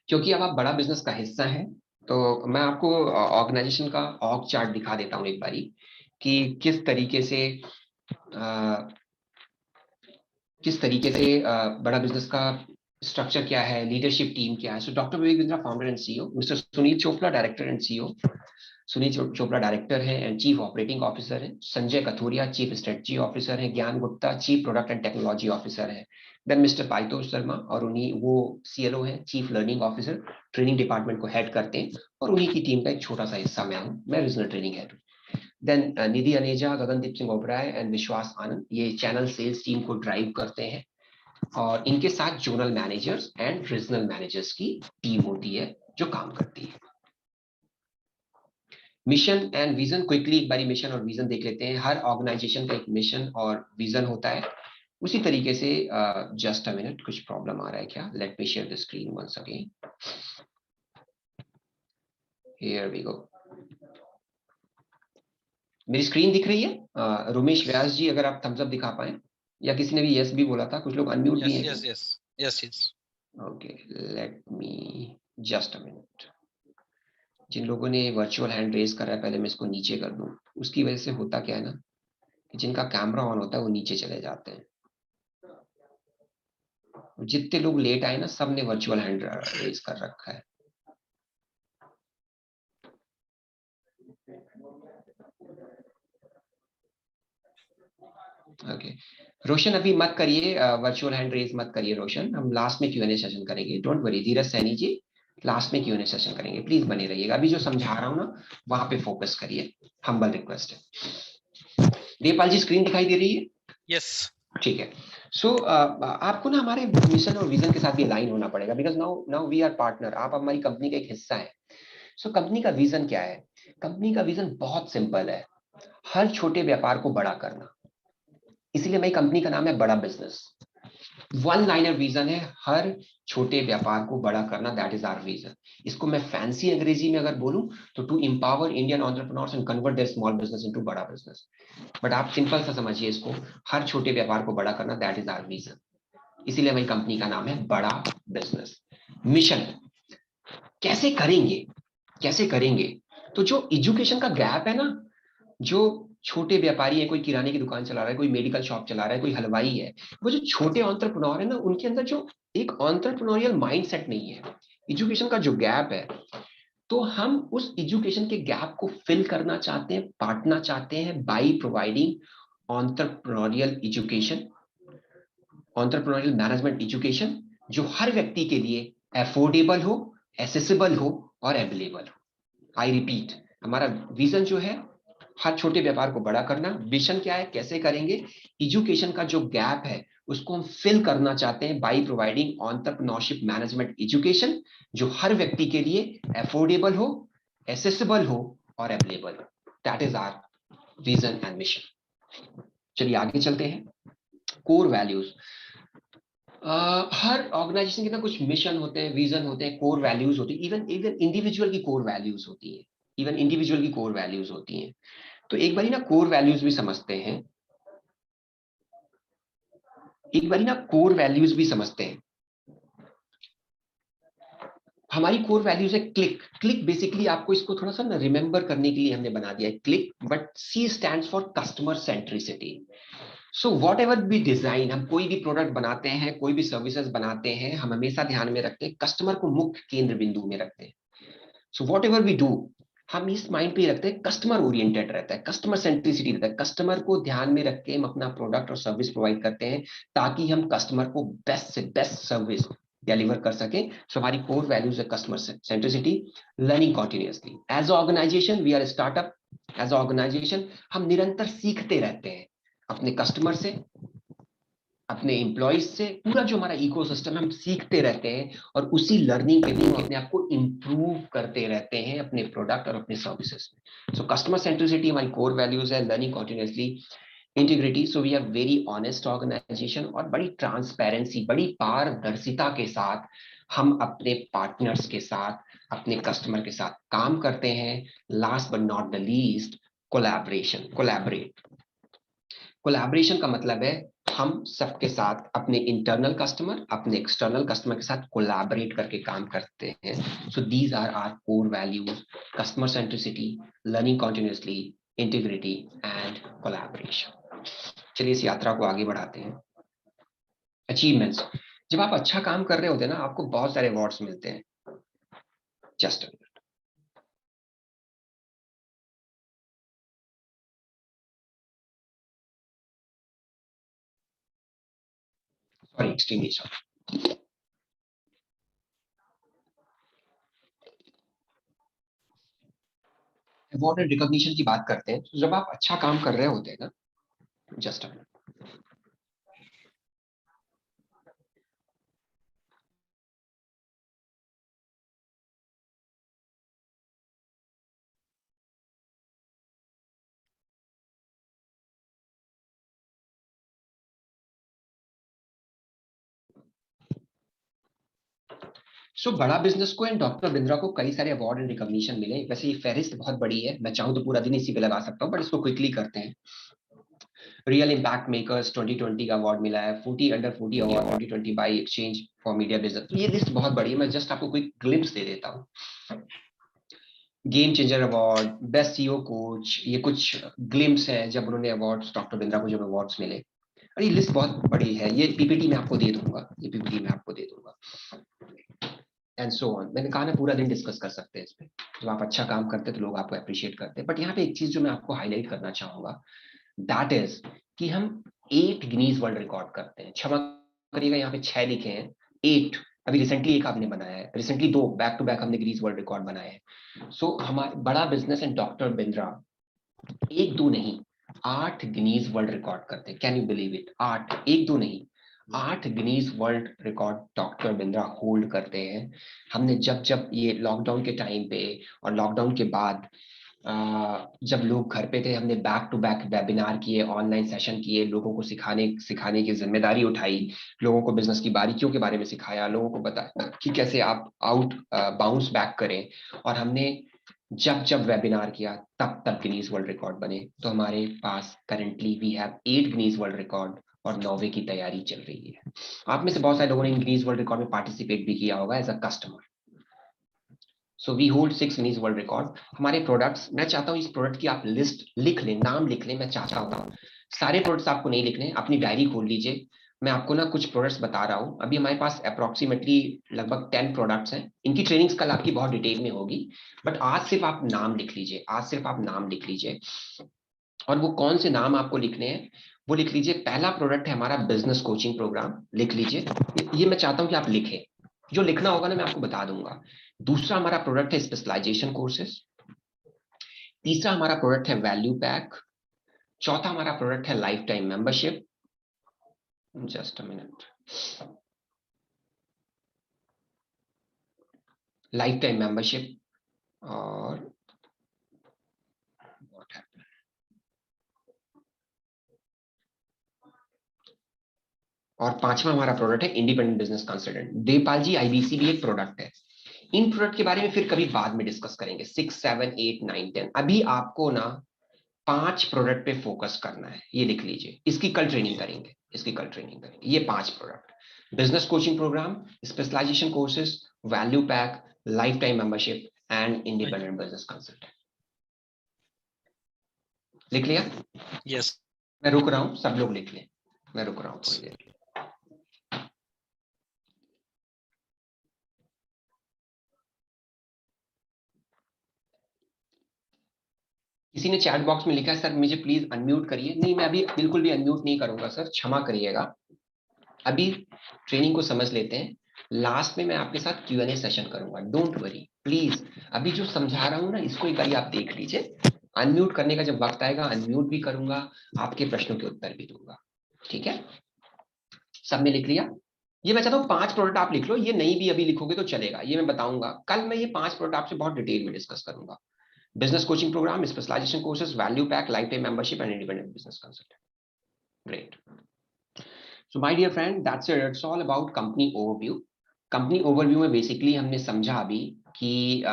क्योंकि अब आप बड़ा बिजनेस का हिस्सा है, तो मैं आपको ऑर्गेनाइजेशन का ऑर्ग चार्ट दिखा देता हूं एक बारी, कि किस तरीके से बड़ा बिजनेस का स्ट्रक्चर क्या है, लीडरशिप टीम क्या है। So doctor Vivek Bindra, founder and CEO, mister Sunil Chopra, director and CEO. Sunil Chopra director है एंड चीफ ऑपरेटिंग ऑफिसर है। Sanjay Kathuria chief strategy officer है। ज्ञान Gupta chief product and technology officer है। देन मिस्टर पाइतोष शर्मा, और उन्हीं वो सीएलओ है, chief learning officer, training department को हेड करते हैं। और उन्हीं की टीम का एक छोटा सा हिस्सा मैं हूँ, मैं रीजनल ट्रेनिंग हेड हूँ। देन निधि अनेजा, गगनदीप सिंह ओबराय एंड विश्वास आनंद, ये चैनल सेल्स टीम को ड्राइव करते हैं। और इनके साथ zonal managers and regional managers की टीम होती है जो काम करती है। मिशन एंड विजन, क्विकली एक बारी मिशन और विजन देख लेते हैं। हर ऑर्गेनाइजेशन का एक मिशन और विजन होता है। उसी तरीके से, जस्ट अ मिनट, कुछ प्रॉब्लम आ रहा है क्या? Let me share the screen once again. Here we go. मेरी स्क्रीन दिख रही है? रोमेश व्यास जी, अगर आप थम्स अप दिखा पाए, या किसी ने भी यस भी बोला था, कुछ लोग अनम्यूट भी Yes, हैं yes, क्या? yes, yes, yes. Okay, let me just a minute. जिन लोगों ने वर्चुअल हैंड रेज करा है, पहले मैं इसको नीचे कर दूं। उसकी वजह से होता क्या है ना, कि जिनका कैमरा ऑन होता है वो नीचे चले जाते हैं। जितने लोग लेट आए ना, सब ने वर्चुअल हैंड रेज कर रखा है। ओके, रोशन अभी मत करिए, वर्चुअल हैंड रेज मत करिए रोशन, हम लास्ट में क्यूएनए सेशन करेंगे। Don't worry Dheeraj Saini ji, last में क्यूएनए सेशन करेंगे, प्लीज बने रहिएगा। अभी जो समझा रहा हूँ ना, वहां पे फोकस करिए, हम्बल रिक्वेस्ट है। देवपाल जी, स्क्रीन दिखाई दे रही है? Yes. ठीक है। सो आपको ना हमारे मिशन और विजन के साथ भी अलाइन होना पड़ेगा, because now now we are partner. आप हमारी कंपनी का एक हिस्सा है। सो कंपनी का विजन क्या है? कंपनी का विजन बहुत सिंपल है, हर छोटे व्यापार को बड़ा करना। इसीलिए मेरी कंपनी का नाम है बड़ा बिजनेस। वन लाइनर विजन है, हर छोटे व्यापार को बड़ा करना, दैट इज आवर विजन। इसको मैं फैंसी अंग्रेजी में अगर बोलूं तो to empower Indian entrepreneurs and convert their small business into बड़ा बिजनेस। बट आप सिंपल सा समझिए इसको, हर छोटे व्यापार को बड़ा करना, दैट इज आवर विजन। इसीलिए मेरी कंपनी का नाम है बड़ा बिजनेस। मिशन, कैसे करेंगे, कैसे करेंगे? तो जो एजुकेशन का गैप है ना, जो छोटे व्यापारी है, कोई किराने की दुकान चला रहा है, कोई मेडिकल शॉप चला रहा है, कोई हलवाई है, वो जो छोटे एंटरप्रेन्योर है ना, उनके अंदर जो एक एंटरप्रेन्योरियल माइंडसेट नहीं है, एजुकेशन का जो गैप है, तो हम उस एजुकेशन के गैप को फिल करना चाहते हैं, पाटना चाहते हैं by providing entrepreneurial education, entrepreneurial management education, जो हर व्यक्ति के लिए अफोर्डेबल हो, एसेसिबल हो और अवेलेबल हो। आई रिपीट, हमारा विजन जो है हर छोटे व्यापार को बड़ा करना, विजन क्या है, कैसे करेंगे? एजुकेशन का जो गैप है उसको हम फिल करना चाहते हैं by providing entrepreneurship management education, जो हर व्यक्ति के लिए अफोर्डेबल हो, एसेसिबल हो और अवेलेबल हो। That is our vision and mission. चलिए आगे चलते हैं। कोर वैल्यूज, हर ऑर्गेनाइजेशन के ना कुछ मिशन होते हैं, विजन होते हैं, कोर वैल्यूज होती है, इवन इवन इंडिविजुअल की कोर वैल्यूज होती है, इवन इंडिविजुअल की कोर वैल्यूज होती हैं। तो एक बारी ना कोर वैल्यूज भी समझते हैं, एक बारी ना कोर वैल्यूज भी समझते हैं। हमारी कोर वैल्यूज है क्लिक। क्लिक बेसिकली आपको इसको थोड़ा सा ना रिमेंबर करने के लिए हमने बना दिया है click, but C stands for customer centricity. So whatever be design, हम कोई भी प्रोडक्ट बनाते हैं, कोई भी सर्विसेज बनाते हैं, हम हमेशा ध्यान में रखते हैं कस्टमर को मुख्य केंद्र बिंदु में रखते हैं। So whatever we do, हम इस माइंड पे रखते हैं, कस्टमर ओरिएंटेड रहता है, कस्टमर सेंट्रिसिटी रहता है, कस्टमर को ध्यान में रख के हम अपना प्रोडक्ट और सर्विस प्रोवाइड करते हैं ताकि हम कस्टमर को बेस्ट से बेस्ट सर्विस डिलीवर कर सकें। सो हमारी कोर वैल्यूज है customer centricity, learning continuously. As organisation we are startup, as organisation हम निरंतर सीखते रहते हैं अपने कस्टमर से, अपने एम्प्लॉयज से, पूरा जो हमारा इकोसिस्टम है हम सीखते रहते हैं और उसी लर्निंग के लिए अपने आप को इम्प्रूव करते रहते हैं अपने प्रोडक्ट और अपने सर्विसेज में। सो कस्टमर सेंट्रिसिटी हमारी कोर वैल्यूज है, learning continuously, integrity. So we are very honest organisation, और बड़ी ट्रांसपेरेंसी, बड़ी पारदर्शिता के साथ हम अपने पार्टनर्स के साथ, अपने कस्टमर के साथ काम करते हैं। Last but not the least, collaboration, collaborate. Collaboration का मतलब है हम सबके साथ, अपने इंटरनल कस्टमर, अपने एक्सटर्नल कस्टमर के साथ कोलैबोरेट करके काम करते हैं। So these are our core values, customer centricity, learning continuously, integrity and collaboration. चलिए इस यात्रा को आगे बढ़ाते हैं। अचीवमेंट्स, जब आप अच्छा काम कर रहे होते हैं ना, आपको बहुत सारे अवार्ड्स मिलते हैं। Just sorry, extremely sorry. Award and recognition की बात करते हैं, तो जब आप अच्छा काम कर रहे होते हैं ना, जस्ट सो बड़ा बिजनेस को एंड डॉक्टर बिंद्रा को कई सारे अवार्ड एंड रिकॉग्निशन मिले। वैसे ये फहरिस्त बहुत बड़ी है, मैं चाहूँ तो पूरा दिन इसी पे लगा सकता हूँ, बट इसको क्विकली करते हैं। रियल इम्पैक्ट मेकर्स 2020 का अवार्ड मिला है, 40 under 40 award 2020 by exchange for media business. तो ये लिस्ट बहुत बड़ी है, मैं जस्ट आपको क्विक ग्लिम्स दे देता हूँ। Game changer award, best CEO coach, ये कुछ ग्लिम्स है जब उन्होंने अवार्ड्स, डॉक्टर बिंद्रा को जब अवार्ड्स मिले। और ये लिस्ट बहुत बड़ी है, ये पीपीटी में आपको दे दूंगा, ये पीपीटी में आपको दे दूंगा, एंड सो ऑन। मैंने कहा ना पूरा दिन डिस्कस कर सकते हैं इस पे। जब आप अच्छा काम करते हैं तो लोग आपको अप्रिशिएट करते हैं। बट यहाँ पे एक चीज जो मैं आपको हाईलाइट करना चाहूंगा, दैट इज कि हम 8 गिनीज वर्ल्ड रिकॉर्ड करते हैं। क्षमा करिएगा, यहाँ पे 6 लिखे हैं, 8। अभी रिसेंटली एक आपने बनाया है, रिसेंटली 2 बैक टू बैक हमने गिनीज वर्ल्ड रिकॉर्ड बनाए हैं। सो हमारा बड़ा बिजनेस एंड डॉक्टर बिंद्रा एक दो नहीं, 8 गिनीज वर्ल्ड रिकॉर्ड करते हैं। Can you believe it? 8, एक दो नहीं, 8 Guinness world record doctor Bindra hold करते हैं। हमने जब जब ये लॉकडाउन के टाइम पे और लॉकडाउन के बाद, जब लोग घर पे थे, हमने बैक टू बैक वेबिनार किए, ऑनलाइन सेशन किए, लोगों को सिखाने सिखाने की जिम्मेदारी उठाई, लोगों को बिजनेस की बारीकियों के बारे में सिखाया, लोगों को बताया कि कैसे आप आउट बाउंस बैक करें। और हमने जब जब वेबिनार किया तब तब गिनीज वर्ल्ड रिकॉर्ड बने। तो हमारे पास currently we have 8 Guinness world record, और 9वें की तैयारी चल रही है। आप में से बहुत सारे लोगों ने गिनीज वर्ल्ड रिकॉर्ड में पार्टिसिपेट भी किया होगा as a customer. So we hold 6 Guinness world record. हमारे प्रोडक्ट्स, मैं चाहता हूँ इस प्रोडक्ट की आप लिस्ट लिख लें, नाम लिख लें। मैं चाहता हूँ सारे प्रोडक्ट्स आपको नहीं लिखने, अपनी डायरी खोल लीजिए। मैं आपको ना कुछ प्रोडक्ट्स बता रहा हूँ। अभी हमारे पास अप्रोक्सीमेटली लगभग 10 प्रोडक्ट्स हैं। इनकी ट्रेनिंग्स कल आपकी बहुत डिटेल में होगी, बट आज सिर्फ आप नाम लिख लीजिए, आज सिर्फ आप नाम लिख लीजिए। और वो कौन से नाम आपको लिखने हैं वो लिख लीजिए। पहला प्रोडक्ट है हमारा बिजनेस कोचिंग प्रोग्राम, लिख लीजिए। ये मैं चाहता हूं कि आप लिखें, जो लिखना होगा ना मैं आपको बता दूंगा। दूसरा हमारा प्रोडक्ट है स्पेशलाइजेशन कोर्सेज। तीसरा हमारा प्रोडक्ट है वैल्यू पैक। चौथा हमारा प्रोडक्ट है life time membership. Just a minute, life time membership. और what happened? और पांचवा हमारा प्रोडक्ट है इंडिपेंडेंट बिजनेस कंसल्टेंट। देवपाल जी आईबीसी भी एक प्रोडक्ट है। इन प्रोडक्ट के बारे में फिर कभी बाद में डिस्कस करेंगे, 6, 7, 8, 9, 10। अभी आपको ना 5 प्रोडक्ट पे फोकस करना है, ये लिख लीजिए। इसकी कल ट्रेनिंग करेंगे, ये 5 product: business coaching programme, specialisation courses, value pack, lifetime membership and independent business consultant. लिख लिया? यस मैं रुक रहा हूं, सब लोग लिख लें, मैं रुक रहा हूं थोड़ी देर। किसी ने चैट बॉक्स में लिखा है सर मुझे प्लीज अनम्यूट करिए। नहीं, मैं अभी बिल्कुल भी अनम्यूट नहीं करूंगा सर, क्षमा करिएगा। अभी ट्रेनिंग को समझ लेते हैं, लास्ट में मैं आपके साथ Q&A सेशन करूंगा, डोंट वरी प्लीज। अभी जो समझा रहा हूं ना, इसको एक बार आप देख लीजिए। अनम्यूट करने का जब वक्त आएगा अनम्यूट भी करूंगा, आपके प्रश्नों के उत्तर भी दूंगा, ठीक है? सबने लिख लिया? ये मैं चाहता हूँ 5 प्रोडक्ट आप लिख लो, ये नहीं भी अभी लिखोगे तो चलेगा, ये मैं बताऊंगा कल। मैं ये 5 प्रोडक्ट आपसे बहुत डिटेल में डिस्कस करूंगा: business coaching programme, specialisation courses, value pack, lifetime membership and independent business consultant. Great. So my dear friend, that's it. It's all about company overview. Company overview में basically हमने समझा अभी कि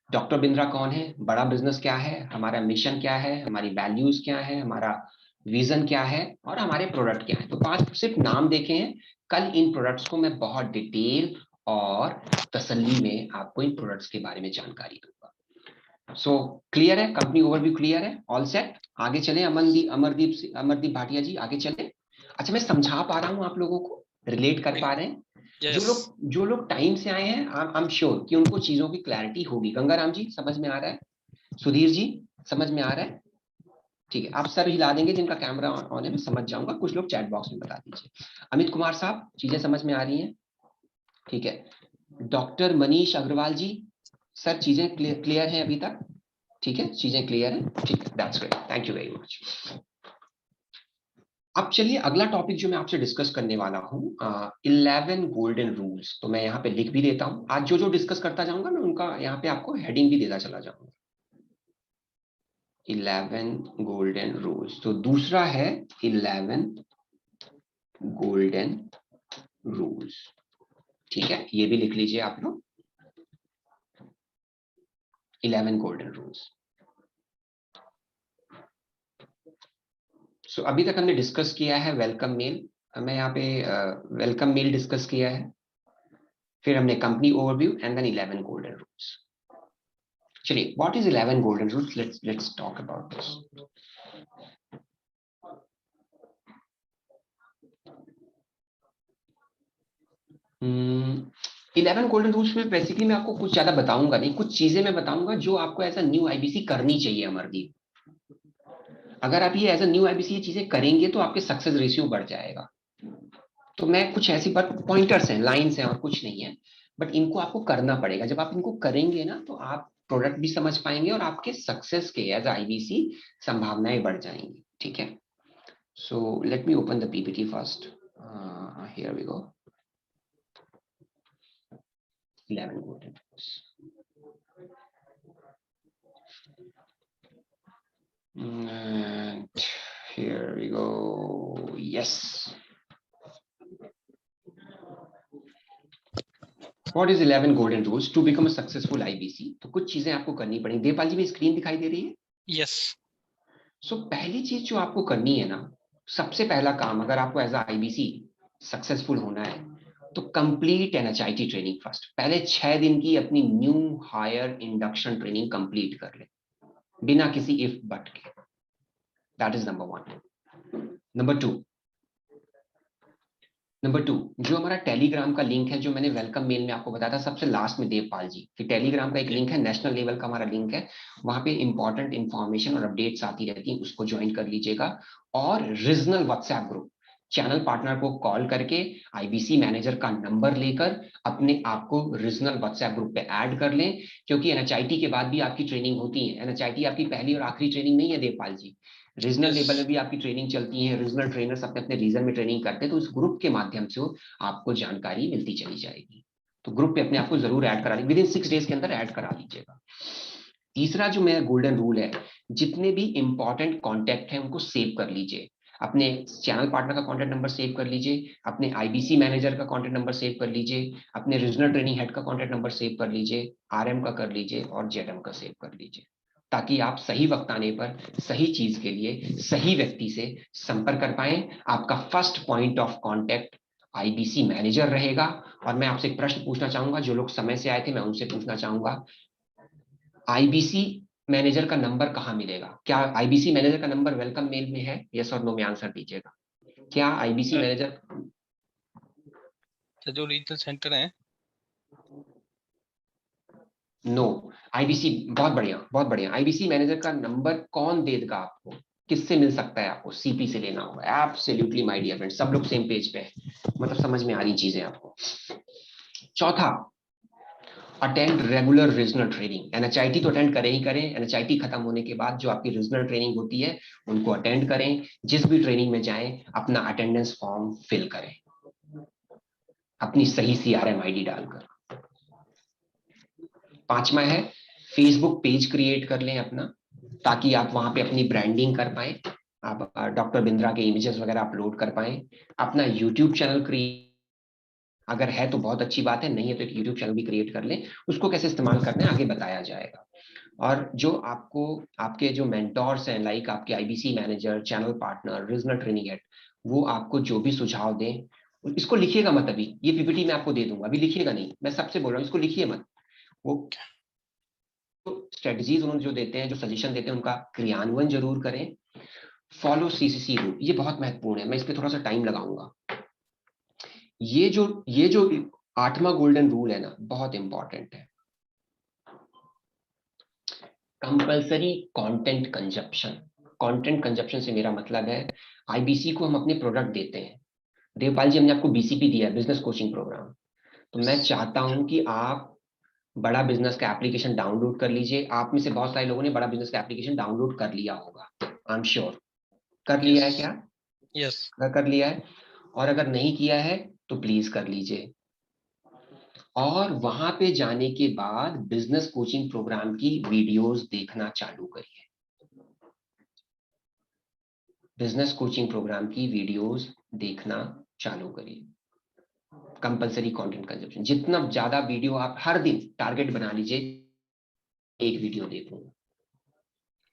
doctor Bindra कौन है, बड़ा business क्या है, हमारा मिशन क्या है, हमारी वैल्यूज क्या है, हमारा विजन क्या है और हमारे प्रोडक्ट क्या है। तो 5 सिर्फ नाम देखे हैं। कल इन प्रोडक्ट्स को मैं बहुत डिटेल और तसल्ली में आपको इन प्रोडक्ट्स के बारे में जानकारी दूंगा। सो क्लियर है? कंपनी ओवरव्यू क्लियर है? All set? आगे चले। अमरदीप भाटिया जी आगे चले। अच्छा, मैं समझा पा रहा हूँ आप लोगों को? रिलेट कर पा रहे हैं? यस जो लोग टाइम से आए हैं, आई एम श्योर कि उनको चीजों की क्लैरिटी होगी। गंगाराम जी समझ में आ रहा है? सुधीर जी समझ में आ रहा है? ठीक है, आप सर हिला देंगे जिनका कैमरा ऑन है, मैं समझ जाऊंगा। कुछ लोग चैट बॉक्स में बता दीजिए। अमित कुमार साहब चीजें समझ में आ रही हैं? ठीक है। डॉक्टर मनीष अग्रवाल जी, सर चीजें क्लियर हैं अभी तक? ठीक है, चीजें क्लियर हैं, ठीक है, that's great, thank you very much. अब चलिए अगला टॉपिक जो मैं आपसे डिस्कस करने वाला हूँ, 11 गोल्डन रूल्स। तो मैं यहाँ पे लिख भी देता हूँ, आज जो जो डिस्कस करता जाऊंगा मैं उनका यहाँ पे आपको हेडिंग भी देता चला जाऊंगा। 11 गोल्डन रूल्स। तो दूसरा है 11 गोल्डन रूल्स, ठीक है, ये भी लिख लीजिए आप लोग, 11 गोल्डन रूल्स। सो अभी तक हमने डिस्कस किया है वेलकम मेल, मैं यहाँ पे वेलकम मेल डिस्कस किया है, फिर हमने company overview and then 11 golden rules. चलिए, what is 11 golden rules? Let's talk about this. 11 golden rules में बेसिकली मैं आपको कुछ ज्यादा बताऊंगा नहीं, कुछ चीजें मैं बताऊंगा जो आपको एज अ न्यू आईबीसी करनी चाहिए। अमरदीप, अगर आप ये एज अ न्यू आईबीसी ये चीजें करेंगे तो आपके सक्सेस रेशियो बढ़ जाएगा। तो मैं कुछ ऐसी पॉइंटर्स हैं, लाइंस हैं और कुछ नहीं है, बट इनको आपको करना पड़ेगा। जब आप इनको करेंगे ना तो आप प्रोडक्ट भी समझ पाएंगे और आपके सक्सेस के एज आईबीसी संभावनाएं बढ़ जाएंगी, ठीक है? So let me open the PPT first. Here we go. 11 golden rules. And here we go. Yes. What is 11 golden rules to become a successful IBC? तो कुछ चीजें आपको करनी पड़ेंगी। देवपाल जी भी स्क्रीन दिखाई दे रही है? यस सो पहली चीज जो आपको करनी है ना, सबसे पहला काम, अगर आपको एज आईबीसी सक्सेसफुल होना है तो कंप्लीट NHIT ट्रेनिंग फर्स्ट। पहले 6 दिन की अपनी new hire induction training complete कर ले, बिना किसी इफ बट के। That is number 1। Number two, जो हमारा टेलीग्राम का लिंक है, जो मैंने वेलकम मेल में आपको बताया था सबसे लास्ट में देवपाल जी, कि टेलीग्राम का एक लिंक है, नेशनल लेवल का हमारा लिंक है, वहां पे इंपॉर्टेंट इंफॉर्मेशन और अपडेट्स आती रहती हैं, उसको ज्वाइन कर लीजिएगा। और regional WhatsApp group, channel partner को कॉल करके आईबीसी मैनेजर का नंबर लेकर अपने आप को रीजनल व्हाट्सएप ग्रुप पे ऐड कर लें, क्योंकि NHIT के बाद भी आपकी ट्रेनिंग होती है। NHIT आपकी पहली और आखिरी ट्रेनिंग नहीं है देवपाल जी, रीजनल लेवल में भी आपकी ट्रेनिंग चलती है, रीजनल ट्रेनर्स अपने अपने रीजन में ट्रेनिंग करते हैं, तो इस ग्रुप के माध्यम से आपको जानकारी मिलती चली जाएगी। तो ग्रुप पे अपने आप को जरूर ऐड करा लीजिए, विद इन 6 डेज के अंदर ऐड करा लीजिएगा। तीसरा जो मेरा गोल्डन रूल है, जितने भी इंपॉर्टेंट कॉन्टेक्ट हैं उनको सेव कर लीजिए। अपने चैनल पार्टनर का कॉन्टैक्ट नंबर सेव कर लीजिए, अपने आईबीसी मैनेजर का कॉन्टैक्ट नंबर सेव कर लीजिए, अपने रीजनल ट्रेनिंग हेड का कॉन्टैक्ट नंबर सेव कर लीजिए, आरएम का कर लीजिए और जेडएम का सेव कर लीजिए, ताकि आप सही वक्त आने पर सही चीज के लिए सही व्यक्ति से संपर्क कर पाए। आपका first point of contact IBC manager रहेगा। और मैं आपसे एक प्रश्न पूछना चाहूंगा, जो लोग समय से आए थे मैं उनसे पूछना चाहूंगा, आईबीसी मैनेजर का नंबर कहाँ मिलेगा? क्या आईबीसी मैनेजर का नंबर वेलकम मेल में है? यस और नो में आंसर दीजिएगा। क्या आईबीसी मैनेजर? जो रीजनल सेंटर है। नो। आईबीसी, बहुत बढ़िया बहुत बढ़िया। आईबीसी मैनेजर का नंबर कौन दे देगा आपको? किससे मिल सकता है? आपको सीपी से लेना होगा। एब्सोल्युटली माय डियर फ्रेंड, सब लोग सेम पेज पे है, मतलब समझ में आ रही चीजें आपको। चौथा, अटेंड रेगुलर रीजनल ट्रेनिंग। एनएचआईटी तो अटेंड करें ही करें। एनएचआईटी खत्म होने के बाद जो आपकी रीजनल ट्रेनिंग होती है उनको अटेंड करें। जिस भी ट्रेनिंग में जाएं अपना अटेंडेंस फॉर्म फिल करें, अपनी सही सीआरएम आईडी डालकर। पांचवा है, फेसबुक पेज क्रिएट कर लें अपना, ताकि आप वहां पे अपनी ब्रांडिंग कर पाए, आप डॉक्टर बिंद्रा के इमेजेस वगैरह अपलोड कर पाए। अपना यूट्यूब चैनल क्रिएट, अगर है तो बहुत अच्छी बात है, नहीं है तो एक यूट्यूब चैनल भी क्रिएट कर लें। उसको कैसे इस्तेमाल करना है आगे बताया जाएगा। और जो आपको आपके जो मेंटोर्स हैं, लाइक आपके IBC manager, channel partner, regional training head, वो आपको जो भी सुझाव दें, इसको लिखिएगा मत। अभी ये पीपीटी मैं आपको दे दूंगा, अभी लिखिएगा नहीं, मैं सबसे बोल रहा हूँ इसको लिखिए मत। वो स्ट्रेटजीज उन्होंने जो देते हैं, जो सजेशन देते हैं, उनका क्रियान्वयन जरूर करें। फॉलो सीसीसी रूल, ये बहुत महत्वपूर्ण है, मैं इस पर थोड़ा सा टाइम लगाऊंगा। ये जो 8वां गोल्डन रूल है ना, बहुत इंपॉर्टेंट है। Compulsory content consumption. Content consumption से मेरा मतलब है, आईबीसी को हम अपने प्रोडक्ट देते हैं। देवपाल जी, हमने आपको बीसीपी दिया है, बिजनेस कोचिंग प्रोग्राम। तो मैं चाहता हूं कि आप बड़ा बिजनेस का एप्लीकेशन डाउनलोड कर लीजिए। आप में से बहुत सारे लोगों ने बड़ा बिजनेस का एप्लीकेशन डाउनलोड कर लिया होगा, आई एम श्योर। कर लिया है क्या? यस। अगर कर लिया है, और अगर नहीं किया है तो प्लीज कर लीजिए। और वहां पे जाने के बाद बिजनेस कोचिंग प्रोग्राम की वीडियोस देखना चालू करिए। बिजनेस कोचिंग प्रोग्राम की वीडियोस देखना चालू करिए। कंपलसरी कंटेंट कंजप्शन, जितना ज्यादा वीडियो आप हर दिन टारगेट बना लीजिए, एक वीडियो देखूंगा।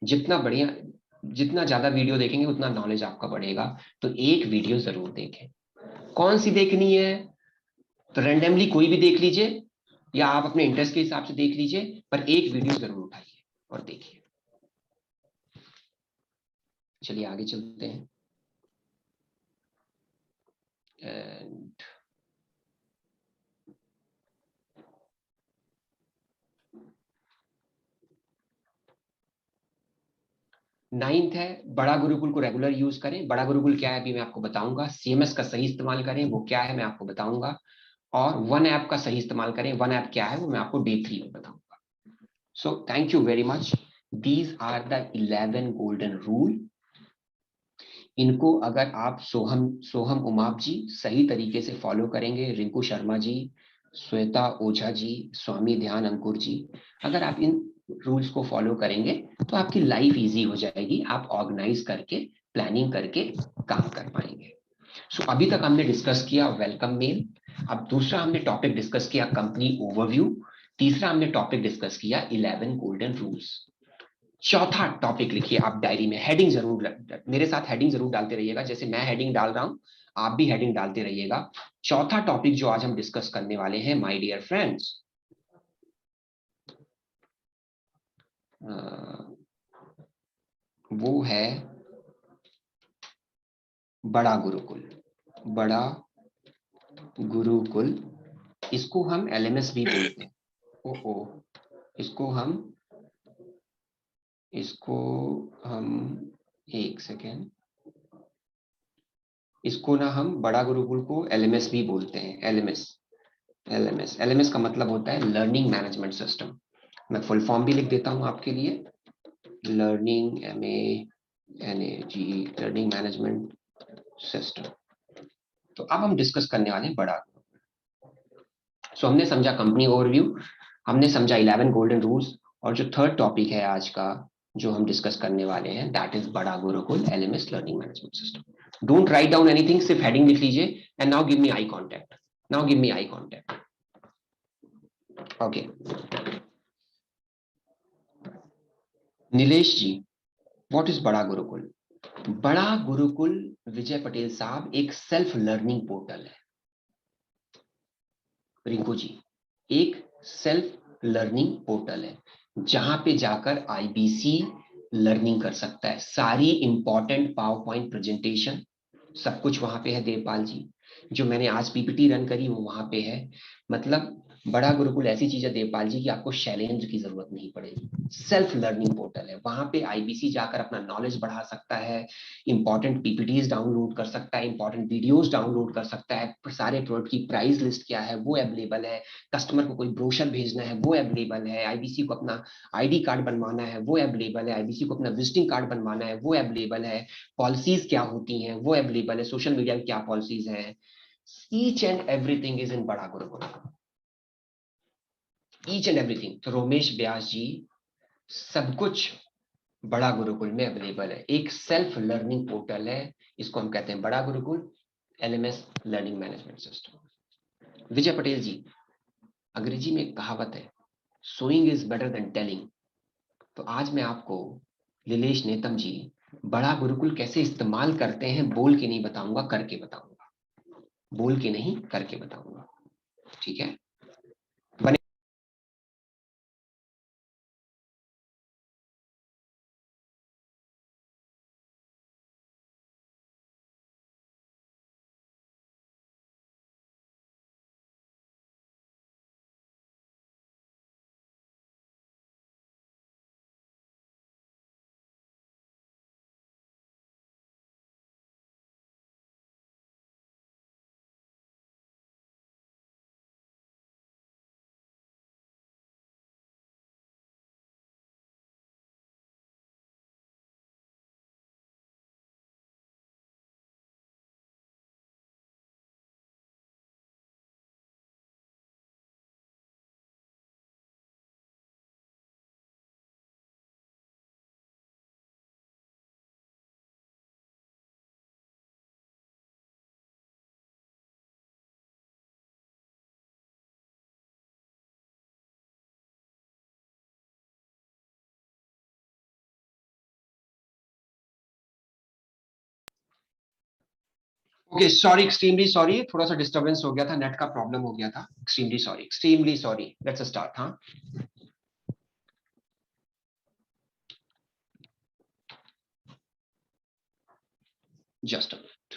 जितना बढ़िया, जितना ज्यादा वीडियो देखेंगे उतना नॉलेज आपका बढ़ेगा। तो एक वीडियो जरूर देखें। कौन सी देखनी है? तो रैंडमली कोई भी देख लीजिए, या आप अपने इंटरेस्ट के हिसाब से देख लीजिए, पर एक वीडियो जरूर उठाइए और देखिए। चलिए आगे चलते हैं। एंड 9th है, बड़ा गुरुकुल को रेगुलर यूज करें। बड़ा गुरुकुल क्या है अभी मैं आपको बताऊंगा। सीएमएस का सही इस्तेमाल करें, वो क्या है मैं आपको बताऊंगा। और वन ऐप का सही इस्तेमाल करें। वन ऐप क्या है वो मैं आपको डे 3 में बताऊंगा। So thank you very much. These are the 11 golden rule. इनको अगर आप सोहम सोहम उमाप जी सही तरीके से फॉलो करेंगे, रिंकू शर्मा जी, श्वेता ओझा जी, स्वामी ध्यान अंकुर जी, अगर आप इन रूल्स को फॉलो करेंगे तो आपकी लाइफ इजी हो जाएगी। आप ऑर्गेनाइज करके, प्लानिंग करके काम कर पाएंगे। सो अभी तक हमने डिस्कस किया वेलकम मेल। अब दूसरा हमने टॉपिक डिस्कस किया कंपनी ओवरव्यू। तीसरा हमने टॉपिक डिस्कस किया 11 गोल्डन रूल्स। चौथा टॉपिक लिखिए आप डायरी में, हेडिंग जरूर, मेरे साथ हेडिंग जरूर डालते रहिएगा। जैसे मैं हेडिंग डाल रहा हूं आप भी हेडिंग डालते रहिएगा। चौथा टॉपिक जो आज हम डिस्कस करने वाले हैं माय डियर फ्रेंड्स, वो है बड़ा गुरुकुल। बड़ा गुरुकुल, इसको हम एलएमएस भी बोलते हैं। ओ इसको हम एक सेकेंड, इसको ना हम बड़ा गुरुकुल को एलएमएस भी बोलते हैं। एलएमएस का मतलब होता है लर्निंग मैनेजमेंट सिस्टम। मैं फुल फॉर्म भी लिख देता हूं आपके लिए, learning MANAGE, learning management system. तो अब हम डिस्कस करने वाले हैं बड़ा। सो हमने समझा कंपनी ओवरव्यू, हमने समझा 11 गोल्डन रूल्स, और जो थर्ड टॉपिक है आज का जो हम डिस्कस करने वाले हैं, that is Bada Gurukul LMS learning management system. Don't write down anything, सिर्फ हेडिंग लिख लीजिए। And now give me eye contact, now give me eye contact. Okay Nilesh ji, what is Bada Gurukul? बड़ा गुरुकुल विजय पटेल साहब एक सेल्फ लर्निंग पोर्टल है। रिंकू जी, एक सेल्फ लर्निंग पोर्टल है जहां पे जाकर आईबीसी लर्निंग कर सकता है। सारी इंपॉर्टेंट पावर पॉइंट प्रेजेंटेशन सब कुछ वहां पे है देवपाल जी। जो मैंने आज पीपीटी रन करी वो वहां पे है। मतलब बड़ा गुरुकुल ऐसी चीज है देवपाल जी कि आपको शैलेंद्र की जरूरत नहीं पड़ेगी। सेल्फ लर्निंग पोर्टल है, वहां पे आईबीसी जाकर अपना नॉलेज बढ़ा सकता है, इंपॉर्टेंट पीपीटीज डाउनलोड कर सकता है, इंपॉर्टेंट वीडियोस डाउनलोड कर सकता है, सारे प्रोडक्ट की प्राइस लिस्ट क्या है वो अवेलेबल है, कस्टमर को कोई ब्रोशर भेजना है वो अवेलेबल है, आईबीसी को अपना आईडी कार्ड बनवाना है वो अवेलेबल है, आईबीसी को अपना विजिटिंग कार्ड बनवाना है वो अवेलेबल है, पॉलिसीज क्या होती हैं वो अवेलेबल है, सोशल मीडिया में क्या पॉलिसीज हैं, each and everything is in बड़ा गुरुकुल, ईच एंड एवरीथिंग। तो रोमेश व्यास जी, सब कुछ बड़ा गुरुकुल में अवेलेबल है। एक सेल्फ लर्निंग पोर्टल है, इसको हम कहते हैं बड़ा Gurukul LMS learning management system. Vijay Patel ji, Angrezi में एक कहावत है, showing is better than telling. तो आज मैं आपको नीलेश नेतम जी बड़ा गुरुकुल कैसे इस्तेमाल करते हैं बोल के नहीं बताऊंगा, करके बताऊंगा। बोल के नहीं, करके बताऊंगा। ठीक है, बने। ओके सॉरी, एक्सट्रीमली सॉरी, थोड़ा सा डिस्टरबेंस हो गया था, नेट का प्रॉब्लम हो गया था। Extremely sorry, extremely sorry. Let's start. हाँ, जस्ट अ मिनट।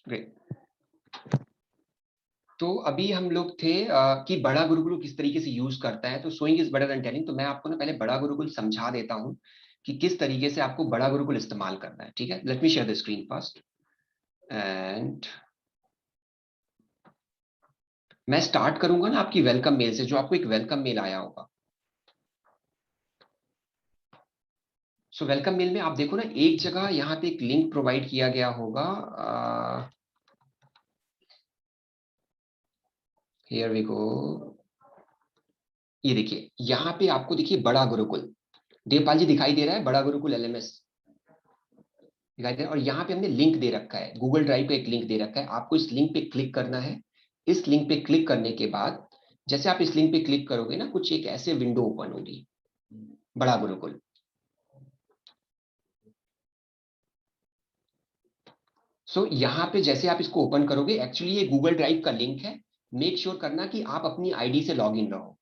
ग्रेट। तो अभी हम लोग थे कि बड़ा गुरुकुल किस तरीके से यूज करता है। तो showing is better than telling. तो मैं आपको ना पहले बड़ा गुरुकुल समझा देता हूँ कि किस तरीके से आपको बड़ा गुरुकुल इस्तेमाल करना है। ठीक है, let me share the screen first. And मैं स्टार्ट करूंगा ना आपकी वेलकम मेल से, जो आपको एक वेलकम मेल आया होगा। सो वेलकम मेल में आप देखो ना, एक जगह यहाँ पे एक लिंक प्रोवाइड किया गया होगा। Here we go. ये देखिए, यहाँ पे आपको देखिए बड़ा गुरुकुल देवपाल जी दिखाई दे रहा है, बड़ा गुरुकुल एलएमएस दिखाई दे रहा है। और यहाँ पे हमने लिंक दे रखा है, गूगल ड्राइव पे एक लिंक दे रखा है। आपको इस लिंक पे क्लिक करना है। इस लिंक पे क्लिक करने के बाद जैसे आप इस लिंक पे क्लिक करोगे ना, कुछ एक ऐसे विंडो ओपन होगी, बड़ा गुरुकुल। सो यहाँ पे जैसे आप इसको ओपन करोगे, एक्चुअली ये गूगल ड्राइव का लिंक है। मेक श्योर करना कि आप अपनी आईडी से लॉग इन रहो।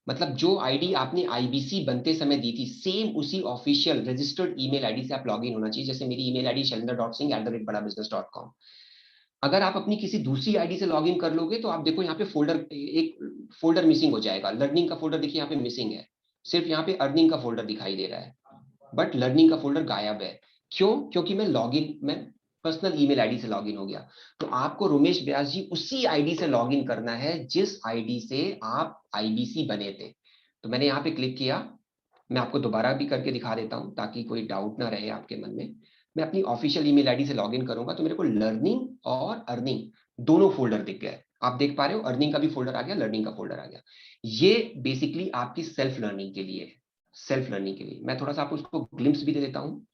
मतलब जो आईडी आपने आईबीसी बनते समय दी थी, सेम उसी ऑफिशियल रजिस्टर्ड ईमेल आईडी से आप लॉग इन होना चाहिए। जैसे मेरी ईमेल आईडी shailendra.singh@badabusiness.com। अगर आप अपनी किसी दूसरी आईडी से लॉग इन कर लोगे तो आप देखो यहाँ पे एक फोल्डर मिसिंग हो जाएगा। लर्निंग का फोल्डर देखिए यहाँ पे मिसिंग है, सिर्फ यहाँ पे अर्निंग का फोल्डर दिखाई दे रहा है, बट लर्निंग का फोल्डर गायब है। क्यों? क्योंकि मैं पर्सनल ईमेल आईडी से लॉगिन हो गया। तो आपको रोमेश व्यास जी उसी आईडी से लॉगिन करना है जिस आईडी से आप आईबीसी बने थे। तो मैंने यहाँ पे क्लिक किया। मैं आपको दोबारा भी करके दिखा देता हूँ ताकि कोई डाउट ना रहे आपके मन में। मैं अपनी ऑफिशियल ईमेल आईडी से लॉगिन करूंगा तो मेरे को लर्निंग और अर्निंग दोनों फोल्डर दिख गए। आप देख पा रहे हो, अर्निंग का भी फोल्डर आ गया, लर्निंग का फोल्डर आ गया। ये बेसिकली आपकी सेल्फ लर्निंग के लिए है। सेल्फ लर्निंग के लिए। मैं थोड़ा सा आपको उसको ग्लिम्स भी दे देता हूँ।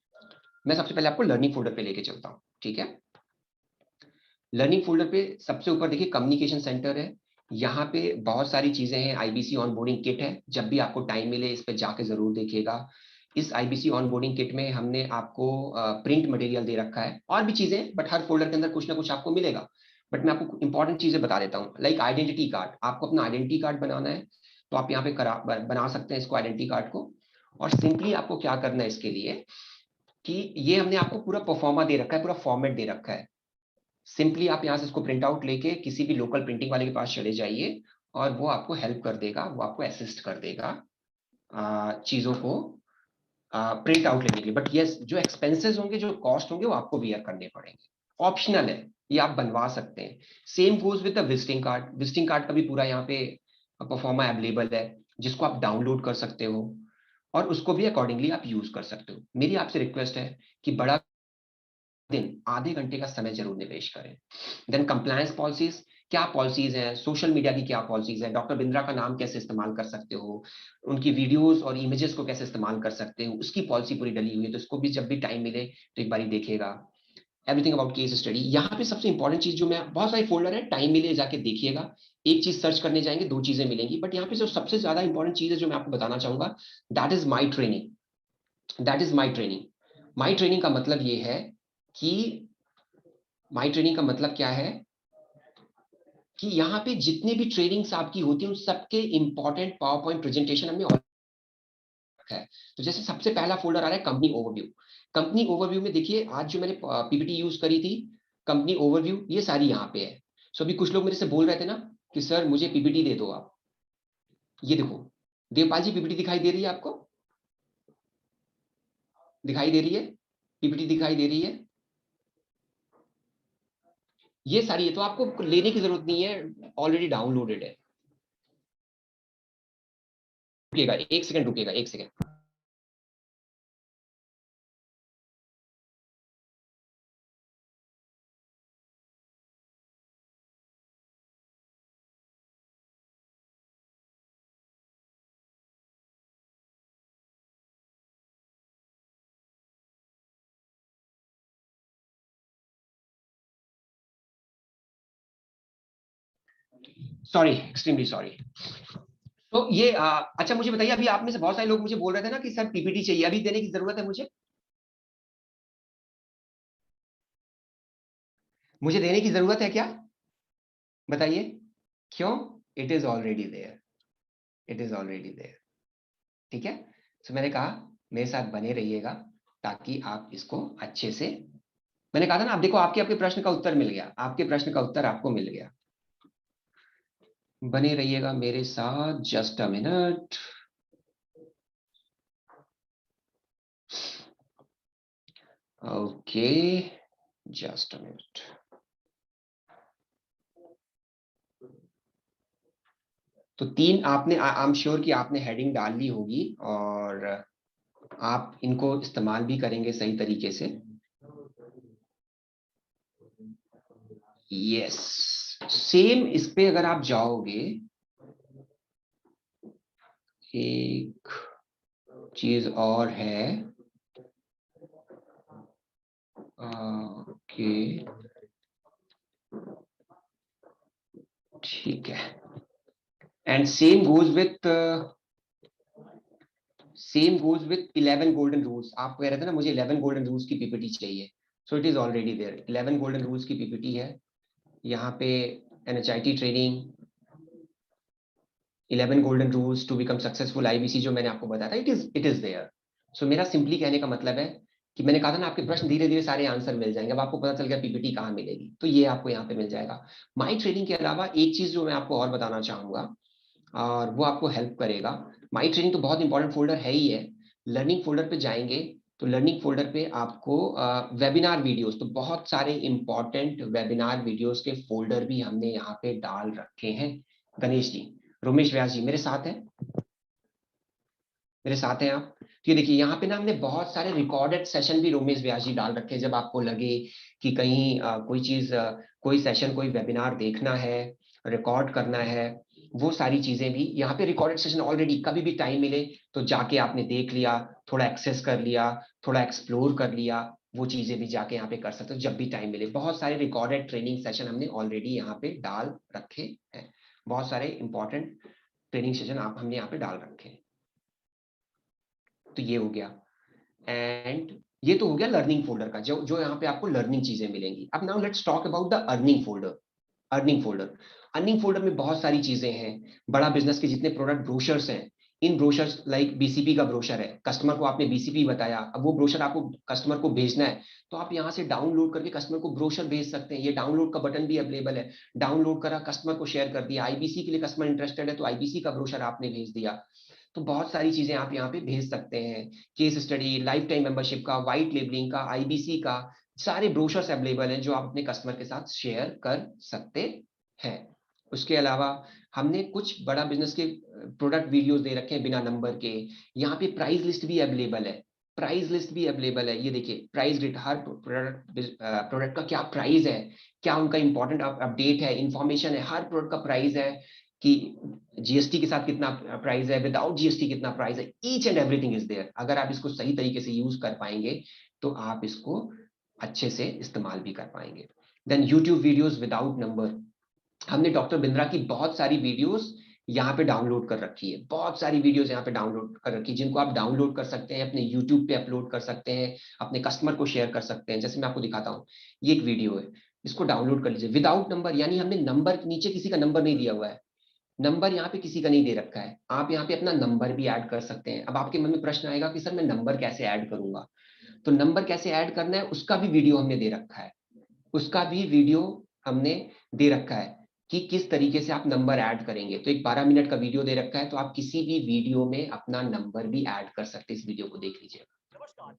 मैं सबसे पहले आपको लर्निंग फोल्डर पे लेके चलता हूँ, ठीक है। लर्निंग फोल्डर पे सबसे ऊपर देखिए कम्युनिकेशन सेंटर है। यहाँ पे बहुत सारी चीजें हैं। आईबीसी ऑनबोर्डिंग किट है, जब भी आपको टाइम मिले इस पे जाके जरूर देखिएगा। इस आईबीसी ऑनबोर्डिंग किट में हमने आपको प्रिंट मटेरियल दे रखा है और भी चीजें, बट हर फोल्डर के अंदर कुछ ना कुछ आपको मिलेगा। बट मैं आपको इंपॉर्टेंट चीजें बता देता हूँ, लाइक आइडेंटिटी कार्ड। आपको अपना आइडेंटिटी कार्ड बनाना है तो आप यहाँ पे बना सकते हैं इसको, आइडेंटिटी कार्ड को। और सिंपली आपको क्या करना है इसके लिए कि ये हमने आपको पूरा परफॉर्मा दे रखा है, पूरा फॉर्मेट दे रखा है। सिंपली आप यहाँ से इसको प्रिंट आउट लेके किसी भी लोकल प्रिंटिंग वाले के पास चले जाइए और वो आपको हेल्प कर देगा, वो आपको असिस्ट कर देगा चीजों को प्रिंट आउट लेने के लिए। बट यस, जो एक्सपेंसेस होंगे, जो कॉस्ट होंगे, वो आपको बियर करने पड़ेंगे। ऑप्शनल है, ये आप बनवा सकते हैं। Same goes with the visiting card. Visiting card का भी पूरा यहाँ पे परफॉर्मा अवेलेबल है, जिसको आप डाउनलोड कर सकते हो और उसको भी अकॉर्डिंगली आप यूज कर सकते हो। मेरी आपसे रिक्वेस्ट है कि बड़ा दिन आधे घंटे का समय जरूर निवेश करें। देन कंप्लायंस पॉलिसीज, क्या पॉलिसीज हैं, सोशल मीडिया की क्या पॉलिसीज है, डॉक्टर बिंद्रा का नाम कैसे इस्तेमाल कर सकते हो, उनकी वीडियोस और इमेजेस को कैसे इस्तेमाल कर सकते हो, उसकी पॉलिसी पूरी डली हुई है, तो इसको भी जब भी टाइम मिले तो एक बार देखिएगा। Everything about case study. यहाँ पे सबसे इंपॉर्टेंट चीज जो मैं, बहुत सारे फोल्डर है, टाइम मिले जाके देखिएगा। एक चीज सर्च करने जाएंगे दो चीजें मिलेंगी, बट यहाँ पे जो सबसे ज्यादा इंपॉर्टेंट चीज है जो मैं आपको बताना चाहूंगा, that is my training. That is my training. My training का मतलब ये है कि माई ट्रेनिंग का मतलब क्या है कि यहाँ पे जितने भी ट्रेनिंग्स आपकी होती है उन सबके इंपॉर्टेंट पावर पॉइंट प्रेजेंटेशन हमने रखा है। तो जैसे सबसे पहला फोल्डर आ रहा है कंपनी ओवरव्यू। कंपनी ओवरव्यू में देखिए आज जो मैंने पीपीटी यूज करी थी, कंपनी ओवरव्यू, ये सारी यहाँ पे है। सो अभी कुछ लोग मेरे से बोल रहे थे ना कि सर मुझे पीपीटी दे दो आप। ये देखो देवपाल जी, पीपीटी दिखाई दे रही है आपको? दिखाई दे रही है? पीपीटी दिखाई दे रही है? ये सारी है, तो आपको लेने की जरूरत नहीं है, ऑलरेडी डाउनलोडेड है। रुकिएगा एक सेकंड, रुकिएगा एक सेकंड। Sorry, extremely sorry. तो ये अच्छा मुझे बताइए, अभी आप में से बहुत सारे लोग मुझे बोल रहे थे ना कि सर पीपीटी चाहिए, अभी देने की जरूरत है मुझे? मुझे देने की जरूरत है क्या? बताइए क्यों? It is already there. It is already there. ठीक है। तो मैंने कहा मेरे साथ बने रहिएगा ताकि आप इसको अच्छे से, मैंने कहा था ना, आप देखो आपके आपके प्रश्न का उत्तर मिल गया, आपके प्रश्न का उत्तर आपको मिल गया। बने रहिएगा मेरे साथ, just a minute. Okay, just a minute. तो तीन आपने, आई एम श्योर कि आपने हेडिंग डाल ली होगी और आप इनको इस्तेमाल भी करेंगे सही तरीके से। यस, सेम इस पे अगर आप जाओगे, एक चीज और है। ओके, ठीक है। And same goes with 11 golden rules. आप कह रहे थे ना मुझे 11 गोल्डन रूल्स की पीपीटी चाहिए, so it is already there. 11 golden rules की पीपीटी है यहाँ पे। NHIT training, 11 golden rules to become successful IBC, जो मैंने आपको बताया था, इट इज देयर। सो मेरा सिंपली कहने का मतलब है कि मैंने कहा था ना आपके प्रश्न धीरे धीरे सारे आंसर मिल जाएंगे। अब आपको पता चल गया पीपीटी कहाँ मिलेगी, तो ये आपको यहाँ पे मिल जाएगा। माई ट्रेनिंग के अलावा एक चीज जो मैं आपको और बताना चाहूंगा और वो आपको हेल्प करेगा। माई ट्रेनिंग तो बहुत इंपॉर्टेंट फोल्डर है ही है। लर्निंग फोल्डर पे जाएंगे तो लर्निंग फोल्डर पे आपको वेबिनार वीडियोस, तो बहुत सारे इंपॉर्टेंट वेबिनार वीडियोस के फोल्डर भी हमने यहाँ पे डाल रखे हैं। गणेश जी, रोमेश व्यास जी मेरे साथ हैं? मेरे साथ हैं आप? तो ये देखिए यहाँ पे ना हमने बहुत सारे रिकॉर्डेड सेशन भी रोमेश व्यास जी डाल रखे हैं। जब आपको लगे कि कहीं कोई चीज कोई सेशन कोई वेबिनार देखना है, रिकॉर्ड करना है, वो सारी चीजें भी यहाँ पे रिकॉर्डेड सेशन ऑलरेडी, कभी भी टाइम मिले तो जाके आपने देख लिया, थोड़ा एक्सेस कर लिया, थोड़ा एक्सप्लोर कर लिया, वो चीजें भी जाके यहाँ पे कर सकते हो जब भी टाइम मिले। बहुत सारे रिकॉर्डेड ट्रेनिंग सेशन हमने ऑलरेडी यहाँ पे डाल रखे हैं, बहुत सारे इंपॉर्टेंट ट्रेनिंग सेशन हमने यहाँ पे डाल रखे हैं। तो ये हो गया, एंड ये तो हो गया लर्निंग फोल्डर का, जो जो यहाँ पे आपको लर्निंग चीजें मिलेंगी। अब now let's talk about the earning folder. Earning folder, earning folder में बहुत सारी चीजें हैं। बड़ा बिजनेस के जितने प्रोडक्ट ब्रोशर्स हैं, इन ब्रोशर्स लाइक बीसीपी का ब्रोशर है, कस्टमर को आपने बीसीपी बताया, अब वो ब्रोशर आपको कस्टमर को भेजना है, तो आप यहाँ से डाउनलोड करके कस्टमर को ब्रोशर भेज सकते हैं। ये डाउनलोड का बटन भी अवेलेबल है, डाउनलोड करा, कस्टमर को शेयर कर दिया। आईबीसी के लिए कस्टमर इंटरेस्टेड है तो आईबीसी का ब्रोशर आपने भेज दिया। तो बहुत सारी चीजें आप यहाँ पे भेज सकते हैं, case study, life time membership का, व्हाइट लेबलिंग का, आईबीसी का, सारे ब्रोशर्स अवेलेबल हैं जो आप अपने कस्टमर के साथ शेयर कर सकते हैं। उसके अलावा हमने कुछ बड़ा बिजनेस के प्रोडक्ट वीडियोस दे रखे हैं बिना नंबर के। यहाँ पे प्राइस लिस्ट भी अवेलेबल है, प्राइस लिस्ट भी अवेलेबल है। ये देखिए प्राइस रेट, हर प्रोडक्ट का क्या प्राइस है, क्या उनका इंपॉर्टेंट अपडेट है, इंफॉर्मेशन है, हर प्रोडक्ट का प्राइस है कि जीएसटी के साथ कितना प्राइस है, विदाउट जीएसटी कितना प्राइस है, each and everything is there. अगर आप इसको सही तरीके से यूज कर पाएंगे तो आप इसको अच्छे से इस्तेमाल भी कर पाएंगे। Then YouTube videos without number, हमने डॉक्टर बिंद्रा की बहुत सारी वीडियोस यहाँ पे डाउनलोड कर रखी है, बहुत सारी वीडियोस यहाँ पे डाउनलोड कर रखी है, जिनको आप डाउनलोड कर सकते हैं, अपने यूट्यूब पे अपलोड कर सकते हैं, अपने कस्टमर को शेयर कर सकते हैं। जैसे मैं आपको दिखाता हूँ, ये एक वीडियो है, इसको डाउनलोड कर लीजिए विदाउट नंबर, यानी हमने नंबर, नीचे किसी का नंबर नहीं दिया हुआ है, नंबर यहाँ पे किसी का नहीं दे रखा है, आप यहाँ पे अपना नंबर भी ऐड कर सकते हैं। अब आपके मन में प्रश्न आएगा कि सर मैं नंबर कैसे ऐड करूंगा, तो नंबर कैसे ऐड करना है उसका भी वीडियो हमने दे रखा है, उसका भी वीडियो हमने दे रखा है कि किस तरीके से आप नंबर ऐड करेंगे। तो एक 12 मिनट का वीडियो दे रखा है, तो आप किसी भी वीडियो में अपना नंबर भी ऐड कर सकते हैं। इस वीडियो को देख लीजिएगा,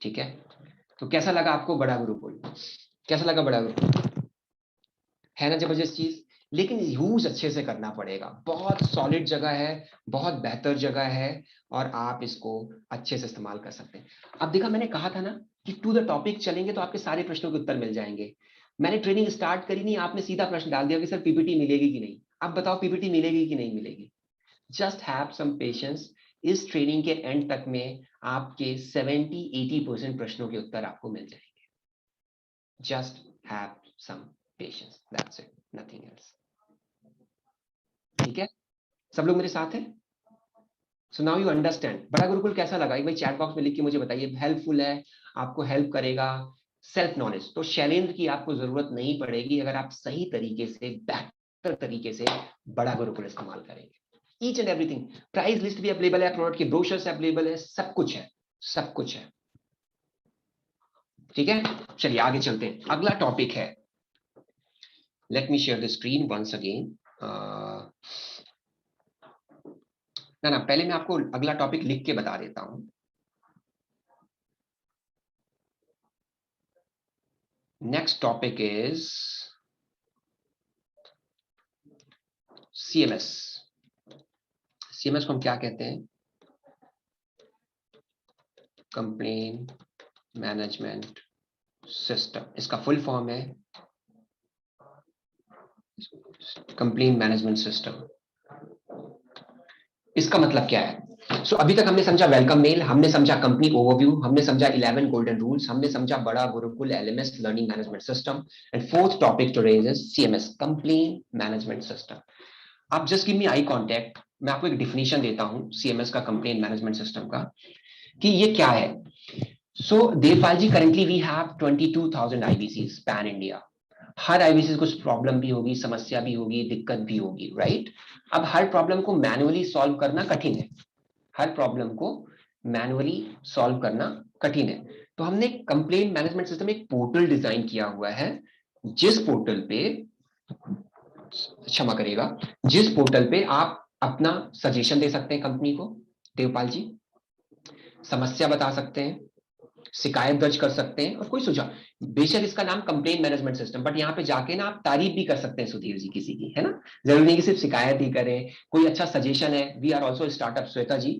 ठीक है। तो कैसा लगा आपको बड़ा गुरुकुल, कैसा लगा बड़ा गुरुकुल, है ना जबरदस्त चीज। लेकिन यूज अच्छे से करना पड़ेगा, बहुत सॉलिड जगह है, बहुत बेहतर जगह है, और आप इसको अच्छे से इस्तेमाल कर सकते हैं। अब देखा, मैंने कहा था ना कि टू द टॉपिक चलेंगे तो आपके सारे प्रश्नों के उत्तर मिल जाएंगे। मैंने ट्रेनिंग स्टार्ट करी नहीं, आपने सीधा प्रश्न डाल दिया कि सर पीपीटी मिलेगी कि नहीं। अब बताओ पीपीटी मिलेगी कि नहीं मिलेगी। जस्ट हैव सम पेशेंस, इस ट्रेनिंग के एंड तक में आपके 70-80% प्रश्नों के उत्तर आपको मिल जाएंगे। Just have some patience, that's it, nothing else. ठीक है, सब लोग मेरे साथ हैं। सो नाउ यू अंडरस्टैंड बड़ा गुरुकुल कैसा लगा, एक भाई चैट बॉक्स में लिख के मुझे बताइए। हेल्पफुल है, आपको हेल्प करेगा। सेल्फ नॉलेज तो शैलेंद्र की आपको जरूरत नहीं पड़ेगी अगर आप सही तरीके से, बेहतर तरीके से बड़ा गुरुकुल इस्तेमाल करेंगे। Each and everything, price list भी अवेलेबल है, प्रोडक्ट के ब्रोशर्स अवेलेबल है, सब कुछ है, सब कुछ है। ठीक है, चलिए आगे चलते हैं। अगला टॉपिक है, let me share the screen once again. ना पहले मैं आपको अगला टॉपिक लिख के बता देता हूं। Next topic is CMS. CMS को हम क्या कहते हैं, कंप्लेन मैनेजमेंट सिस्टम। इसका फुल फॉर्म है कंप्लेन मैनेजमेंट सिस्टम। इसका मतलब क्या है? अभी तक हमने समझा वेलकम मेल, हमने समझा कंपनी ओवरव्यू, हमने समझा 11 गोल्डन रूल्स, हमने समझा बड़ा Gurukul LMS learning management system, and fourth topic today is CMS complain management system. आप just give me eye contact, मैं आपको एक डिफिनेशन देता हूं सीएमएस का, कंप्लेन मैनेजमेंट सिस्टम का, कि ये क्या है। Devpal ji, currently we have 22,000 IBCs pan India. हर आईबीसी कुछ प्रॉब्लम भी होगी, समस्या भी होगी, दिक्कत भी होगी, राइट। अब हर प्रॉब्लम को मैनुअली सॉल्व करना कठिन है, हर प्रॉब्लम को मैनुअली सॉल्व करना कठिन है। तो हमने कंप्लेन मैनेजमेंट सिस्टम एक पोर्टल डिजाइन किया हुआ है, जिस पोर्टल पे, क्षमा करिएगा, जिस पोर्टल पे आप अपना सजेशन दे सकते हैं कंपनी को, देवपाल जी, समस्या बता सकते हैं, शिकायत दर्ज कर सकते हैं, और कोई सुझाव। बेशक इसका नाम कंप्लेन मैनेजमेंट सिस्टम, बट यहाँ पे जाके ना आप तारीफ भी कर सकते हैं सुधीर जी किसी की, है ना। जरूरी नहीं कि सिर्फ शिकायत ही करें, कोई अच्छा सजेशन है। We are also startup, Shweta ji,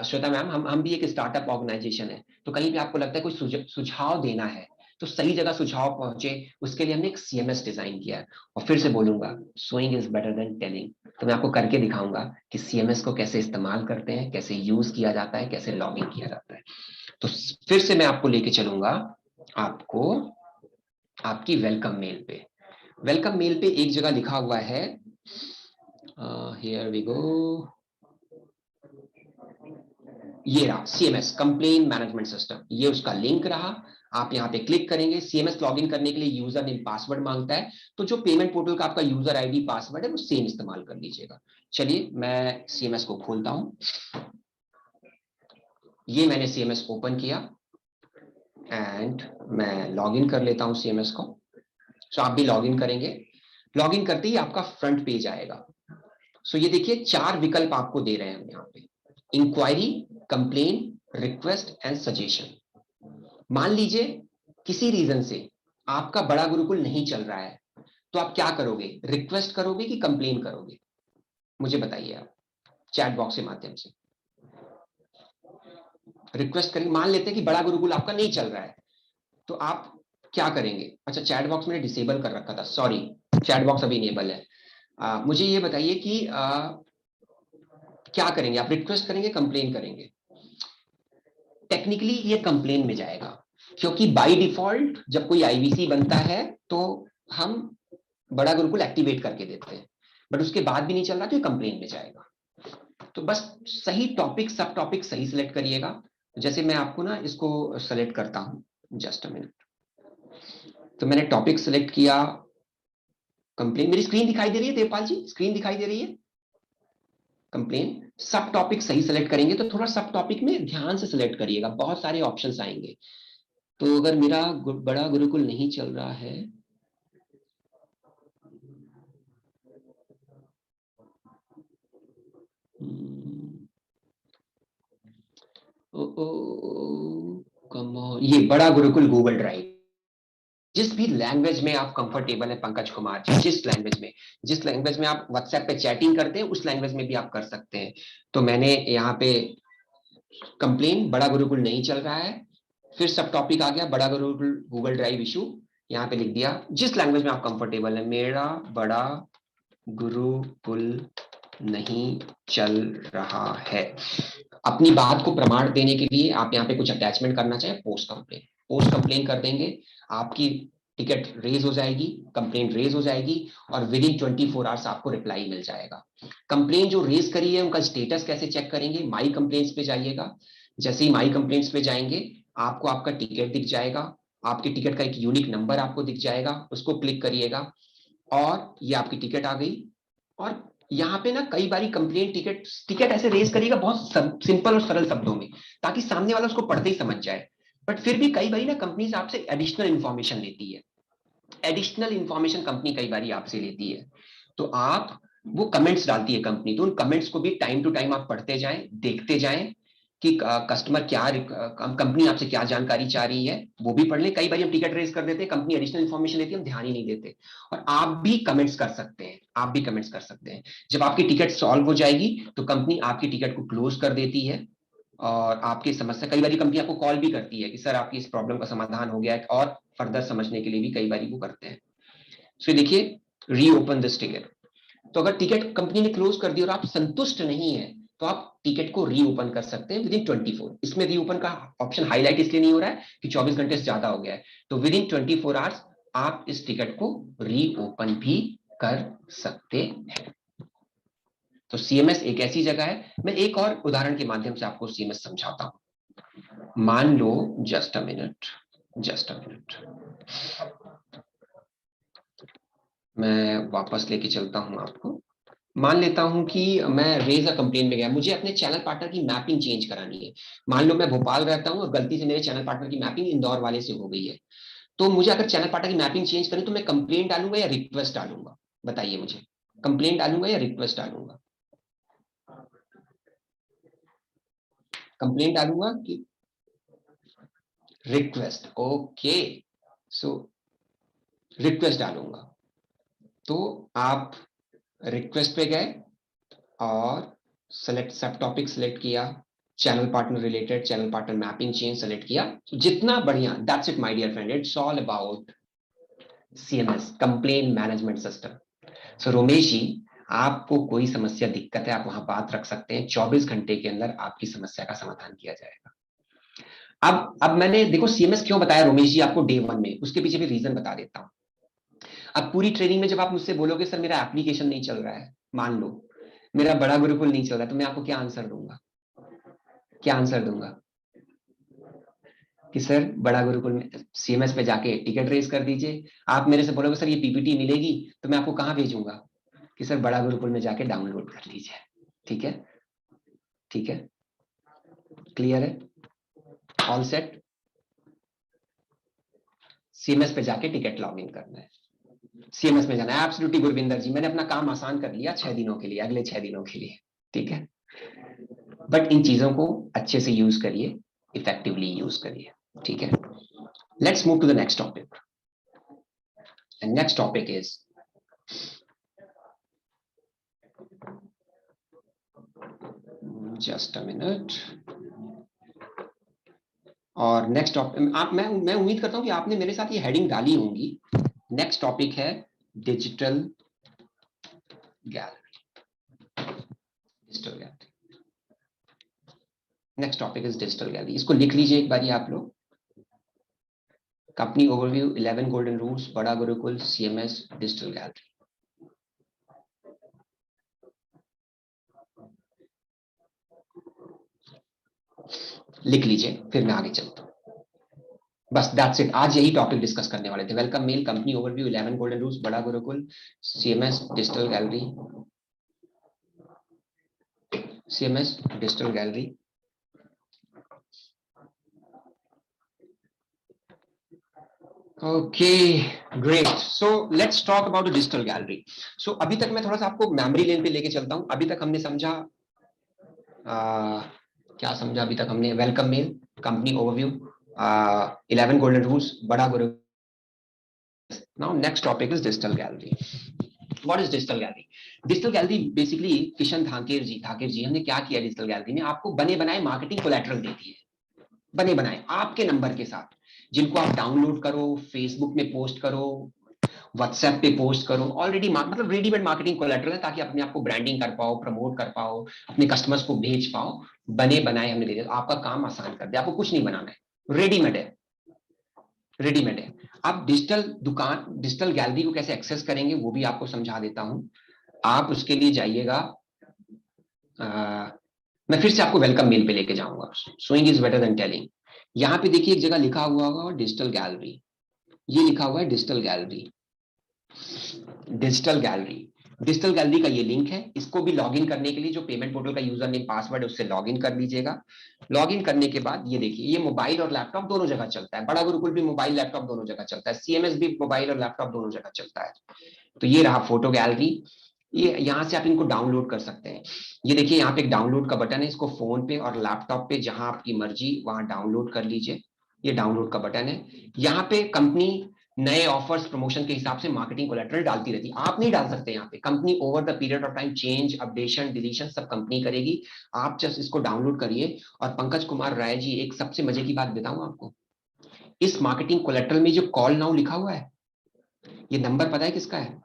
Shweta ma'am, हम भी एक स्टार्टअप ऑर्गेनाइजेशन है। तो कहीं भी आपको लगता है कोई सुझाव देना है तो सही जगह सुझाव पहुंचे, उसके लिए हमने एक सीएमएस डिजाइन किया है। और फिर से बोलूंगा, showing is better than telling. तो मैं आपको करके दिखाऊंगा कि सीएमएस को कैसे इस्तेमाल करते हैं, कैसे यूज किया जाता है, कैसे लॉगिन किया जाता है। तो फिर से मैं आपको लेके चलूंगा आपको आपकी वेलकम मेल पे। वेलकम मेल पे एक जगह लिखा हुआ है, हियर वी गो, ये रहा सीएमएस कंप्लेन मैनेजमेंट सिस्टम, ये उसका लिंक रहा। आप यहाँ पे क्लिक करेंगे। सीएमएस लॉगिन करने के लिए यूजर नेम पासवर्ड मांगता है, तो जो पेमेंट पोर्टल का आपका यूजर आईडी पासवर्ड है वो सेम इस्तेमाल कर लीजिएगा। चलिए मैं सीएमएस को खोलता हूं। ये मैंने सीएमएस ओपन किया एंड मैं लॉगिन कर लेता हूं सीएमएस को। सो आप भी लॉगिन करेंगे। लॉगिन करते ही आपका फ्रंट पेज आएगा। सो ये देखिए 4 विकल्प आपको दे रहे हैं हम यहाँ पे, inquiry, complain, request and suggestion. मान लीजिए किसी रीजन से आपका बड़ा गुरुकुल नहीं चल रहा है, तो आप क्या करोगे? रिक्वेस्ट करोगे कि कंप्लेन करोगे? मुझे बताइए आप चैट बॉक्स के माध्यम से। रिक्वेस्ट करेंगे। मान लेते हैं कि बड़ा गुरुकुल आपका नहीं चल रहा है, तो आप क्या करेंगे? अच्छा, चैट बॉक्स मैंने डिसेबल कर रखा था, सॉरी, चैट बॉक्स अभी इनेबल है। मुझे ये बताइए कि क्या करेंगे आप? रिक्वेस्ट करेंगे, कंप्लेन करेंगे? टेक्निकली ये कंप्लेन में जाएगा, क्योंकि बाय डिफॉल्ट जब कोई आईवीसी बनता है तो हम बड़ा गुरुकुल एक्टिवेट करके देते हैं, बट उसके बाद भी नहीं चल रहा तो ये कंप्लेन में जाएगा। तो बस सही टॉपिक, सब टॉपिक सही सिलेक्ट करिएगा। जैसे मैं आपको ना इसको सेलेक्ट करता हूं, जस्ट अ मिनट। तो मैंने टॉपिक सिलेक्ट किया, कंप्लेन। मेरी स्क्रीन दिखाई दे रही है देवपाल जी? स्क्रीन दिखाई दे रही है? कंप्लेन। सब टॉपिक सही सेलेक्ट करेंगे तो थोड़ा सब टॉपिक में ध्यान से सिलेक्ट करिएगा, बहुत सारे ऑप्शंस आएंगे। तो अगर मेरा बड़ा गुरुकुल नहीं चल रहा है, कम ऑन, ये बड़ा गुरुकुल गूगल ड्राइव। जिस भी लैंग्वेज में आप कंफर्टेबल है पंकज कुमार जी, जिस लैंग्वेज में आप व्हाट्सएप पे चैटिंग करते हैं उस लैंग्वेज में भी आप कर सकते हैं। तो मैंने यहाँ पे कंप्लेन, बड़ा गुरुकुल नहीं चल रहा है, फिर सब टॉपिक आ गया बड़ा गुरुकुल गूगल ड्राइव इशू, यहाँ पे लिख दिया जिस लैंग्वेज में आप कंफर्टेबल है। मेरा बड़ा गुरुकुल नहीं चल रहा है। अपनी बात को प्रमाण देने के लिए आप यहाँ पे कुछ अटैचमेंट करना चाहे, पोस्ट कंप्लेन कर देंगे, आपकी टिकट रेज हो जाएगी, कंप्लेंट रेज हो जाएगी और विद इन 24 आवर्स आपको रिप्लाई मिल जाएगा। कंप्लेन जो रेज करी है उनका स्टेटस कैसे चेक करेंगे? माई कंप्लेंट्स पे जाइएगा। जैसे ही माई कंप्लेंट्स पे जाएंगे आपको आपका टिकट दिख जाएगा, आपके टिकट का एक यूनिक नंबर आपको दिख जाएगा, उसको क्लिक करिएगा और ये आपकी टिकट आ गई। और यहाँ पे ना कई बारी कंप्लेंट टिकट ऐसे रेज करिएगा बहुत सिंपल और सरल शब्दों में, ताकि सामने वाला उसको पढ़ते ही समझ जाए। बट फिर भी कई बारी ना कंपनी आपसे एडिशनल इंफॉर्मेशन लेती है, एडिशनल इंफॉर्मेशन कंपनी कई बारी आपसे लेती है। तो आप वो कमेंट्स डालती है कंपनी, तो उन कमेंट्स को भी टाइम टू टाइम आप पढ़ते जाएं, देखते जाएं कि कस्टमर क्या, कंपनी आपसे क्या जानकारी चाह रही है, वो भी पढ़ ले। कई बार हम टिकट रेज कर देते हैं, कंपनी एडिशनल इंफॉर्मेशन लेती है, हम ध्यान ही नहीं देते। और आप भी कमेंट्स कर सकते हैं, जब आपकी टिकट सॉल्व हो जाएगी तो कंपनी आपकी टिकट को क्लोज कर देती है और आपकी समस्या, कई बार कंपनी आपको कॉल भी करती है कि सर आपकी इस प्रॉब्लम का समाधान हो गया है, और फर्दर समझने के लिए भी कई बार वो करते हैं। सो देखिए, रीओपन दिस टिकट। तो अगर टिकट कंपनी ने क्लोज कर दी और आप संतुष्ट नहीं है तो आप टिकट को रीओपन कर सकते हैं विद इन 24। इसमें रीओपन का ऑप्शन हाईलाइट इसलिए नहीं हो रहा है कि 24 घंटे से ज्यादा हो गया है, तो विद इन 24 आवर्स आप इस टिकट को रीओपन भी कर सकते हैं। तो सीएमएस एक ऐसी जगह है। मैं एक और उदाहरण के माध्यम से आपको सीएमएस समझाता हूं। मान लो, जस्ट अ मिनट, मैं वापस लेके चलता हूं आपको। मान लेता हूं कि मैं रेज अ कंप्लेन में गया, मुझे अपने चैनल पार्टनर की मैपिंग चेंज करानी है। मान लो मैं भोपाल रहता हूं और गलती से मेरे चैनल पार्टनर की मैपिंग इंदौर वाले से हो गई है। तो मुझे अगर चैनल पार्टनर की मैपिंग चेंज करें तो मैं कंप्लेन डालूंगा या रिक्वेस्ट डालूंगा? बताइए मुझे, कंप्लेन डालूंगा या रिक्वेस्ट डालूंगा? कंप्लेन डालूंगा कि रिक्वेस्ट? ओके, सो रिक्वेस्ट डालूंगा। तो आप रिक्वेस्ट पे गए और सेलेक्ट सब टॉपिक सेलेक्ट किया, channel partner related, channel partner mapping change select किया। जितना बढ़िया, that's it my dear friend, it's all about CMS, complain management system. So Romesh ji, आपको कोई समस्या दिक्कत है, आप वहां बात रख सकते हैं, 24 घंटे के अंदर आपकी समस्या का समाधान किया जाएगा। अब मैंने देखो सीएमएस क्यों बताया रोमेश जी आपको डे 1 में, उसके पीछे भी रीजन बता देता हूं। अब पूरी ट्रेनिंग में जब आप मुझसे बोलोगे सर मेरा एप्लीकेशन नहीं चल रहा है, मान लो मेरा बड़ा गुरुकुल नहीं चल रहा है, तो मैं आपको क्या आंसर दूंगा? क्या आंसर दूंगा कि सर बड़ा गुरुकुल में सीएमएस पे जाके टिकट रेज कर दीजिए। आप मेरे से बोलोगे सर ये पीपीटी मिलेगी, तो मैं आपको कहां भेजूंगा कि सर बड़ा गुरुकुल में जाके डाउनलोड कर लीजिए। ठीक है, ठीक है, क्लियर है, ऑल सेट। सीएमएस पे जाके टिकट लॉग इन करना है, सीएमएस में जाना है। एब्सोल्युटली गुरविंदर जी, मैंने अपना काम आसान कर लिया 6 दिनों के लिए, अगले 6 दिनों के लिए। ठीक है, बट इन चीजों को अच्छे से यूज करिए, इफेक्टिवली यूज करिए। ठीक है, let's move to the next topic, and next topic is just a minute. और नेक्स्ट टॉपिक आप मैं उम्मीद करता हूं कि आपने मेरे साथ ये हेडिंग डाली होंगी। नेक्स्ट टॉपिक है digital gallery, digital gallery. Next topic is digital gallery, इसको लिख लीजिए एक बारी आप लोग। कंपनी ओवरव्यू, 11 गोल्डन रूल्स, बड़ा गुरुकुल, सीएमएस, डिजिटल गैलरी। लिख लीजिए, फिर मैं आगे चलता हूं। बस दैट्स इट, आज यही टॉपिक डिस्कस करने वाले थे। Welcome mail, company overview, 11 golden rules, बड़ा Gurukul, CMS, digital gallery, CMS, digital gallery. Okay great, so let's talk about digital gallery. So अभी तक मैं थोड़ा सा आपको मेमोरी लेन पे लेके चलता हूं। अभी तक हमने समझा क्या समझा अभी तक हमने? Welcome mail, company overview, 11 golden rules, बड़ा Guru. Now next topic is digital gallery. What is digital gallery? Digital gallery basically Kishan Dhaker ji हमने क्या किया डिजिटल गैलरी में, आपको बने बनाए मार्केटिंग कोलैटरल देती है, बने बनाए आपके नंबर के साथ, जिनको आप डाउनलोड करो, फेसबुक में पोस्ट करो, व्हाट्सएप पे पोस्ट करो। ऑलरेडी मतलब रेडीमेड मार्केटिंग कोलैटरल है, ताकि अपने आप को ब्रांडिंग कर पाओ, प्रमोट कर पाओ, अपने कस्टमर्स को भेज पाओ। बने बनाए हमने दे दिया, आपका काम आसान कर दिया, आपको कुछ नहीं बनाना है, रेडीमेड है, रेडीमेड है। आप डिजिटल गैलरी को कैसे एक्सेस करेंगे वो भी आपको समझा देता हूं। आप उसके लिए जाइएगा, मैं फिर से आपको वेलकम मेल पे लेके जाऊंगा। Showing is better than telling. यहाँ पे देखिए एक जगह लिखा हुआ होगा डिजिटल गैलरी, ये लिखा हुआ है digital gallery, digital gallery. Digital gallery का ये लिंक है, इसको भी लॉगिन करने के लिए जो पेमेंट पोर्टल का यूजर नेम पासवर्ड है उससे लॉगिन कर लीजिएगा। लॉगिन करने के बाद ये देखिए, ये मोबाइल और लैपटॉप दोनों जगह चलता है, बड़ा गुरुकुल भी मोबाइल लैपटॉप दोनों जगह चलता है, सीएमएस भी मोबाइल और लैपटॉप दोनों जगह चलता है। तो ये रहा फोटो गैलरी, ये यहाँ से आप इनको डाउनलोड कर सकते हैं। ये देखिए यहाँ पे एक डाउनलोड का बटन है, इसको फोन पे और लैपटॉप पे जहां आपकी मर्जी वहां डाउनलोड कर लीजिए। ये डाउनलोड का बटन है। यहाँ पे कंपनी नए ऑफर्स प्रमोशन के हिसाब से मार्केटिंग कोलैटरल डालती रहती है, आप नहीं डाल सकते। यहाँ पे company over the period of time change, updation, deletion सब कंपनी करेगी। आप जस्ट इसको डाउनलोड करिए। और पंकज कुमार राय जी, एक सबसे मजे की बात बताऊं आपको, इस मार्केटिंग कोलैटरल में जो कॉल नाउ लिखा हुआ है, ये नंबर पता है किसका है?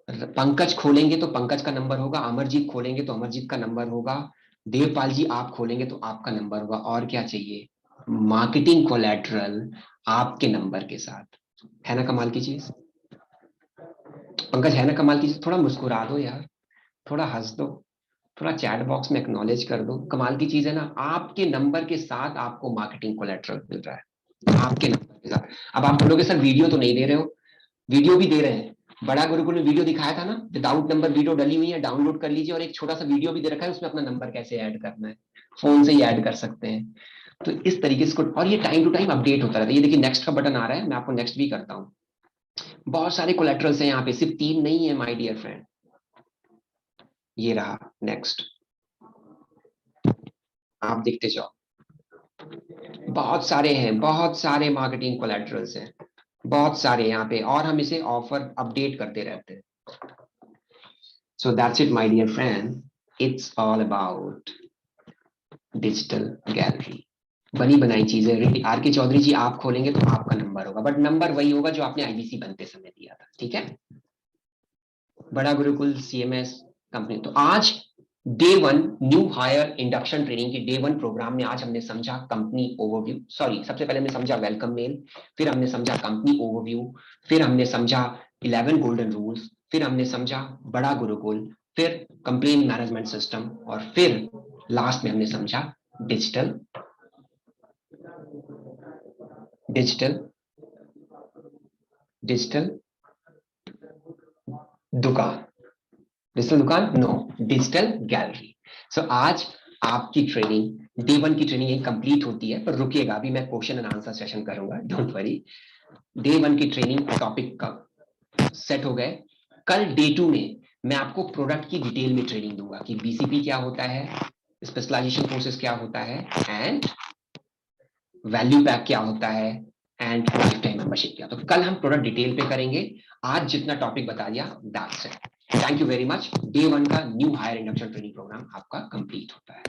पंकज खोलेंगे तो पंकज का नंबर होगा, अमरजीत खोलेंगे तो अमरजीत का नंबर होगा, देवपाल जी आप खोलेंगे तो आपका नंबर होगा। और क्या चाहिए? मार्केटिंग कोलैटरल आपके नंबर के साथ। है ना कमाल की चीज? पंकज है ना कमाल की चीज? थोड़ा मुस्कुरा दो यार, थोड़ा हंस दो, थोड़ा चैट बॉक्स में एक्नॉलेज कर दो। कमाल की चीज है ना, आपके नंबर के साथ आपको मार्केटिंग कोलैटरल मिल रहा है, आपके नंबर के साथ। अब आप बोलोगे सर वीडियो तो नहीं दे रहे हो, वीडियो भी दे रहे हैं। बड़ा गुरुकुल में वीडियो दिखाया था ना, विदाउट नंबर वीडियो डली हुई है, डाउनलोड कर लीजिए। और एक छोटा सा वीडियो भी दे रखा है, उसमें अपना नंबर कैसे ऐड करना है, फोन से ही ऐड कर सकते हैं। तो इस तरीके से और ये टाइम टू टाइम अपडेट होता रहता है। ये देखिए नेक्स्ट का बटन आ रहा है, मैं आपको नेक्स्ट भी करता हूँ। बहुत सारे कोलैटरल्स हैं यहाँ पे, सिर्फ 3 नहीं है माय डियर फ्रेंड। ये रहा नेक्स्ट, आप देखते जाओ, बहुत सारे हैं, बहुत सारे मार्केटिंग कोलैटरल्स हैं, बहुत सारे यहाँ पे। और हम इसे ऑफर अपडेट करते रहते हैं। So that's it, my dear friend. It's all about digital gallery. बनी बनाई चीजें। आर के चौधरी जी आप खोलेंगे तो आपका नंबर होगा, बट नंबर वही होगा जो आपने आईबीसी बनते समय दिया था। ठीक है, बड़ा गुरुकुल CMS कंपनी। तो आज day 1 new hire induction training की डे 1 प्रोग्राम में आज हमने समझा कंपनी ओवरव्यू, सॉरी सबसे पहले हमने समझा वेलकम मेल, फिर हमने समझा कंपनी ओवरव्यू, फिर हमने समझा 11 गोल्डन रूल्स, फिर हमने समझा बड़ा गुरुकुल, फिर कंप्लेन मैनेजमेंट सिस्टम, और फिर लास्ट में हमने समझा डिजिटल डिजिटल डिजिटल दुकान, डिजिटल दुकान नो, डिजिटल गैलरी। सो आज आपकी ट्रेनिंग डे 1 की ट्रेनिंग यही कंप्लीट होती है, पर रुकिएगा अभी मैं क्वेश्चन एंड आंसर सेशन करूंगा, डोंट वरी। डे 1 की ट्रेनिंग टॉपिक का सेट हो गए। कल डे 2 में मैं आपको प्रोडक्ट की डिटेल में ट्रेनिंग दूंगा कि BCP क्या होता है, स्पेशलाइजेशन कोर्सेज क्या होता है, एंड वैल्यू पैक क्या होता है, एंड लाइफ टाइम मेंबरशिप क्या। तो कल हम प्रोडक्ट डिटेल पे करेंगे, आज जितना टॉपिक बता दिया that's it. Thank you very much. Day 1 का new hire induction training programme आपका कंप्लीट होता है।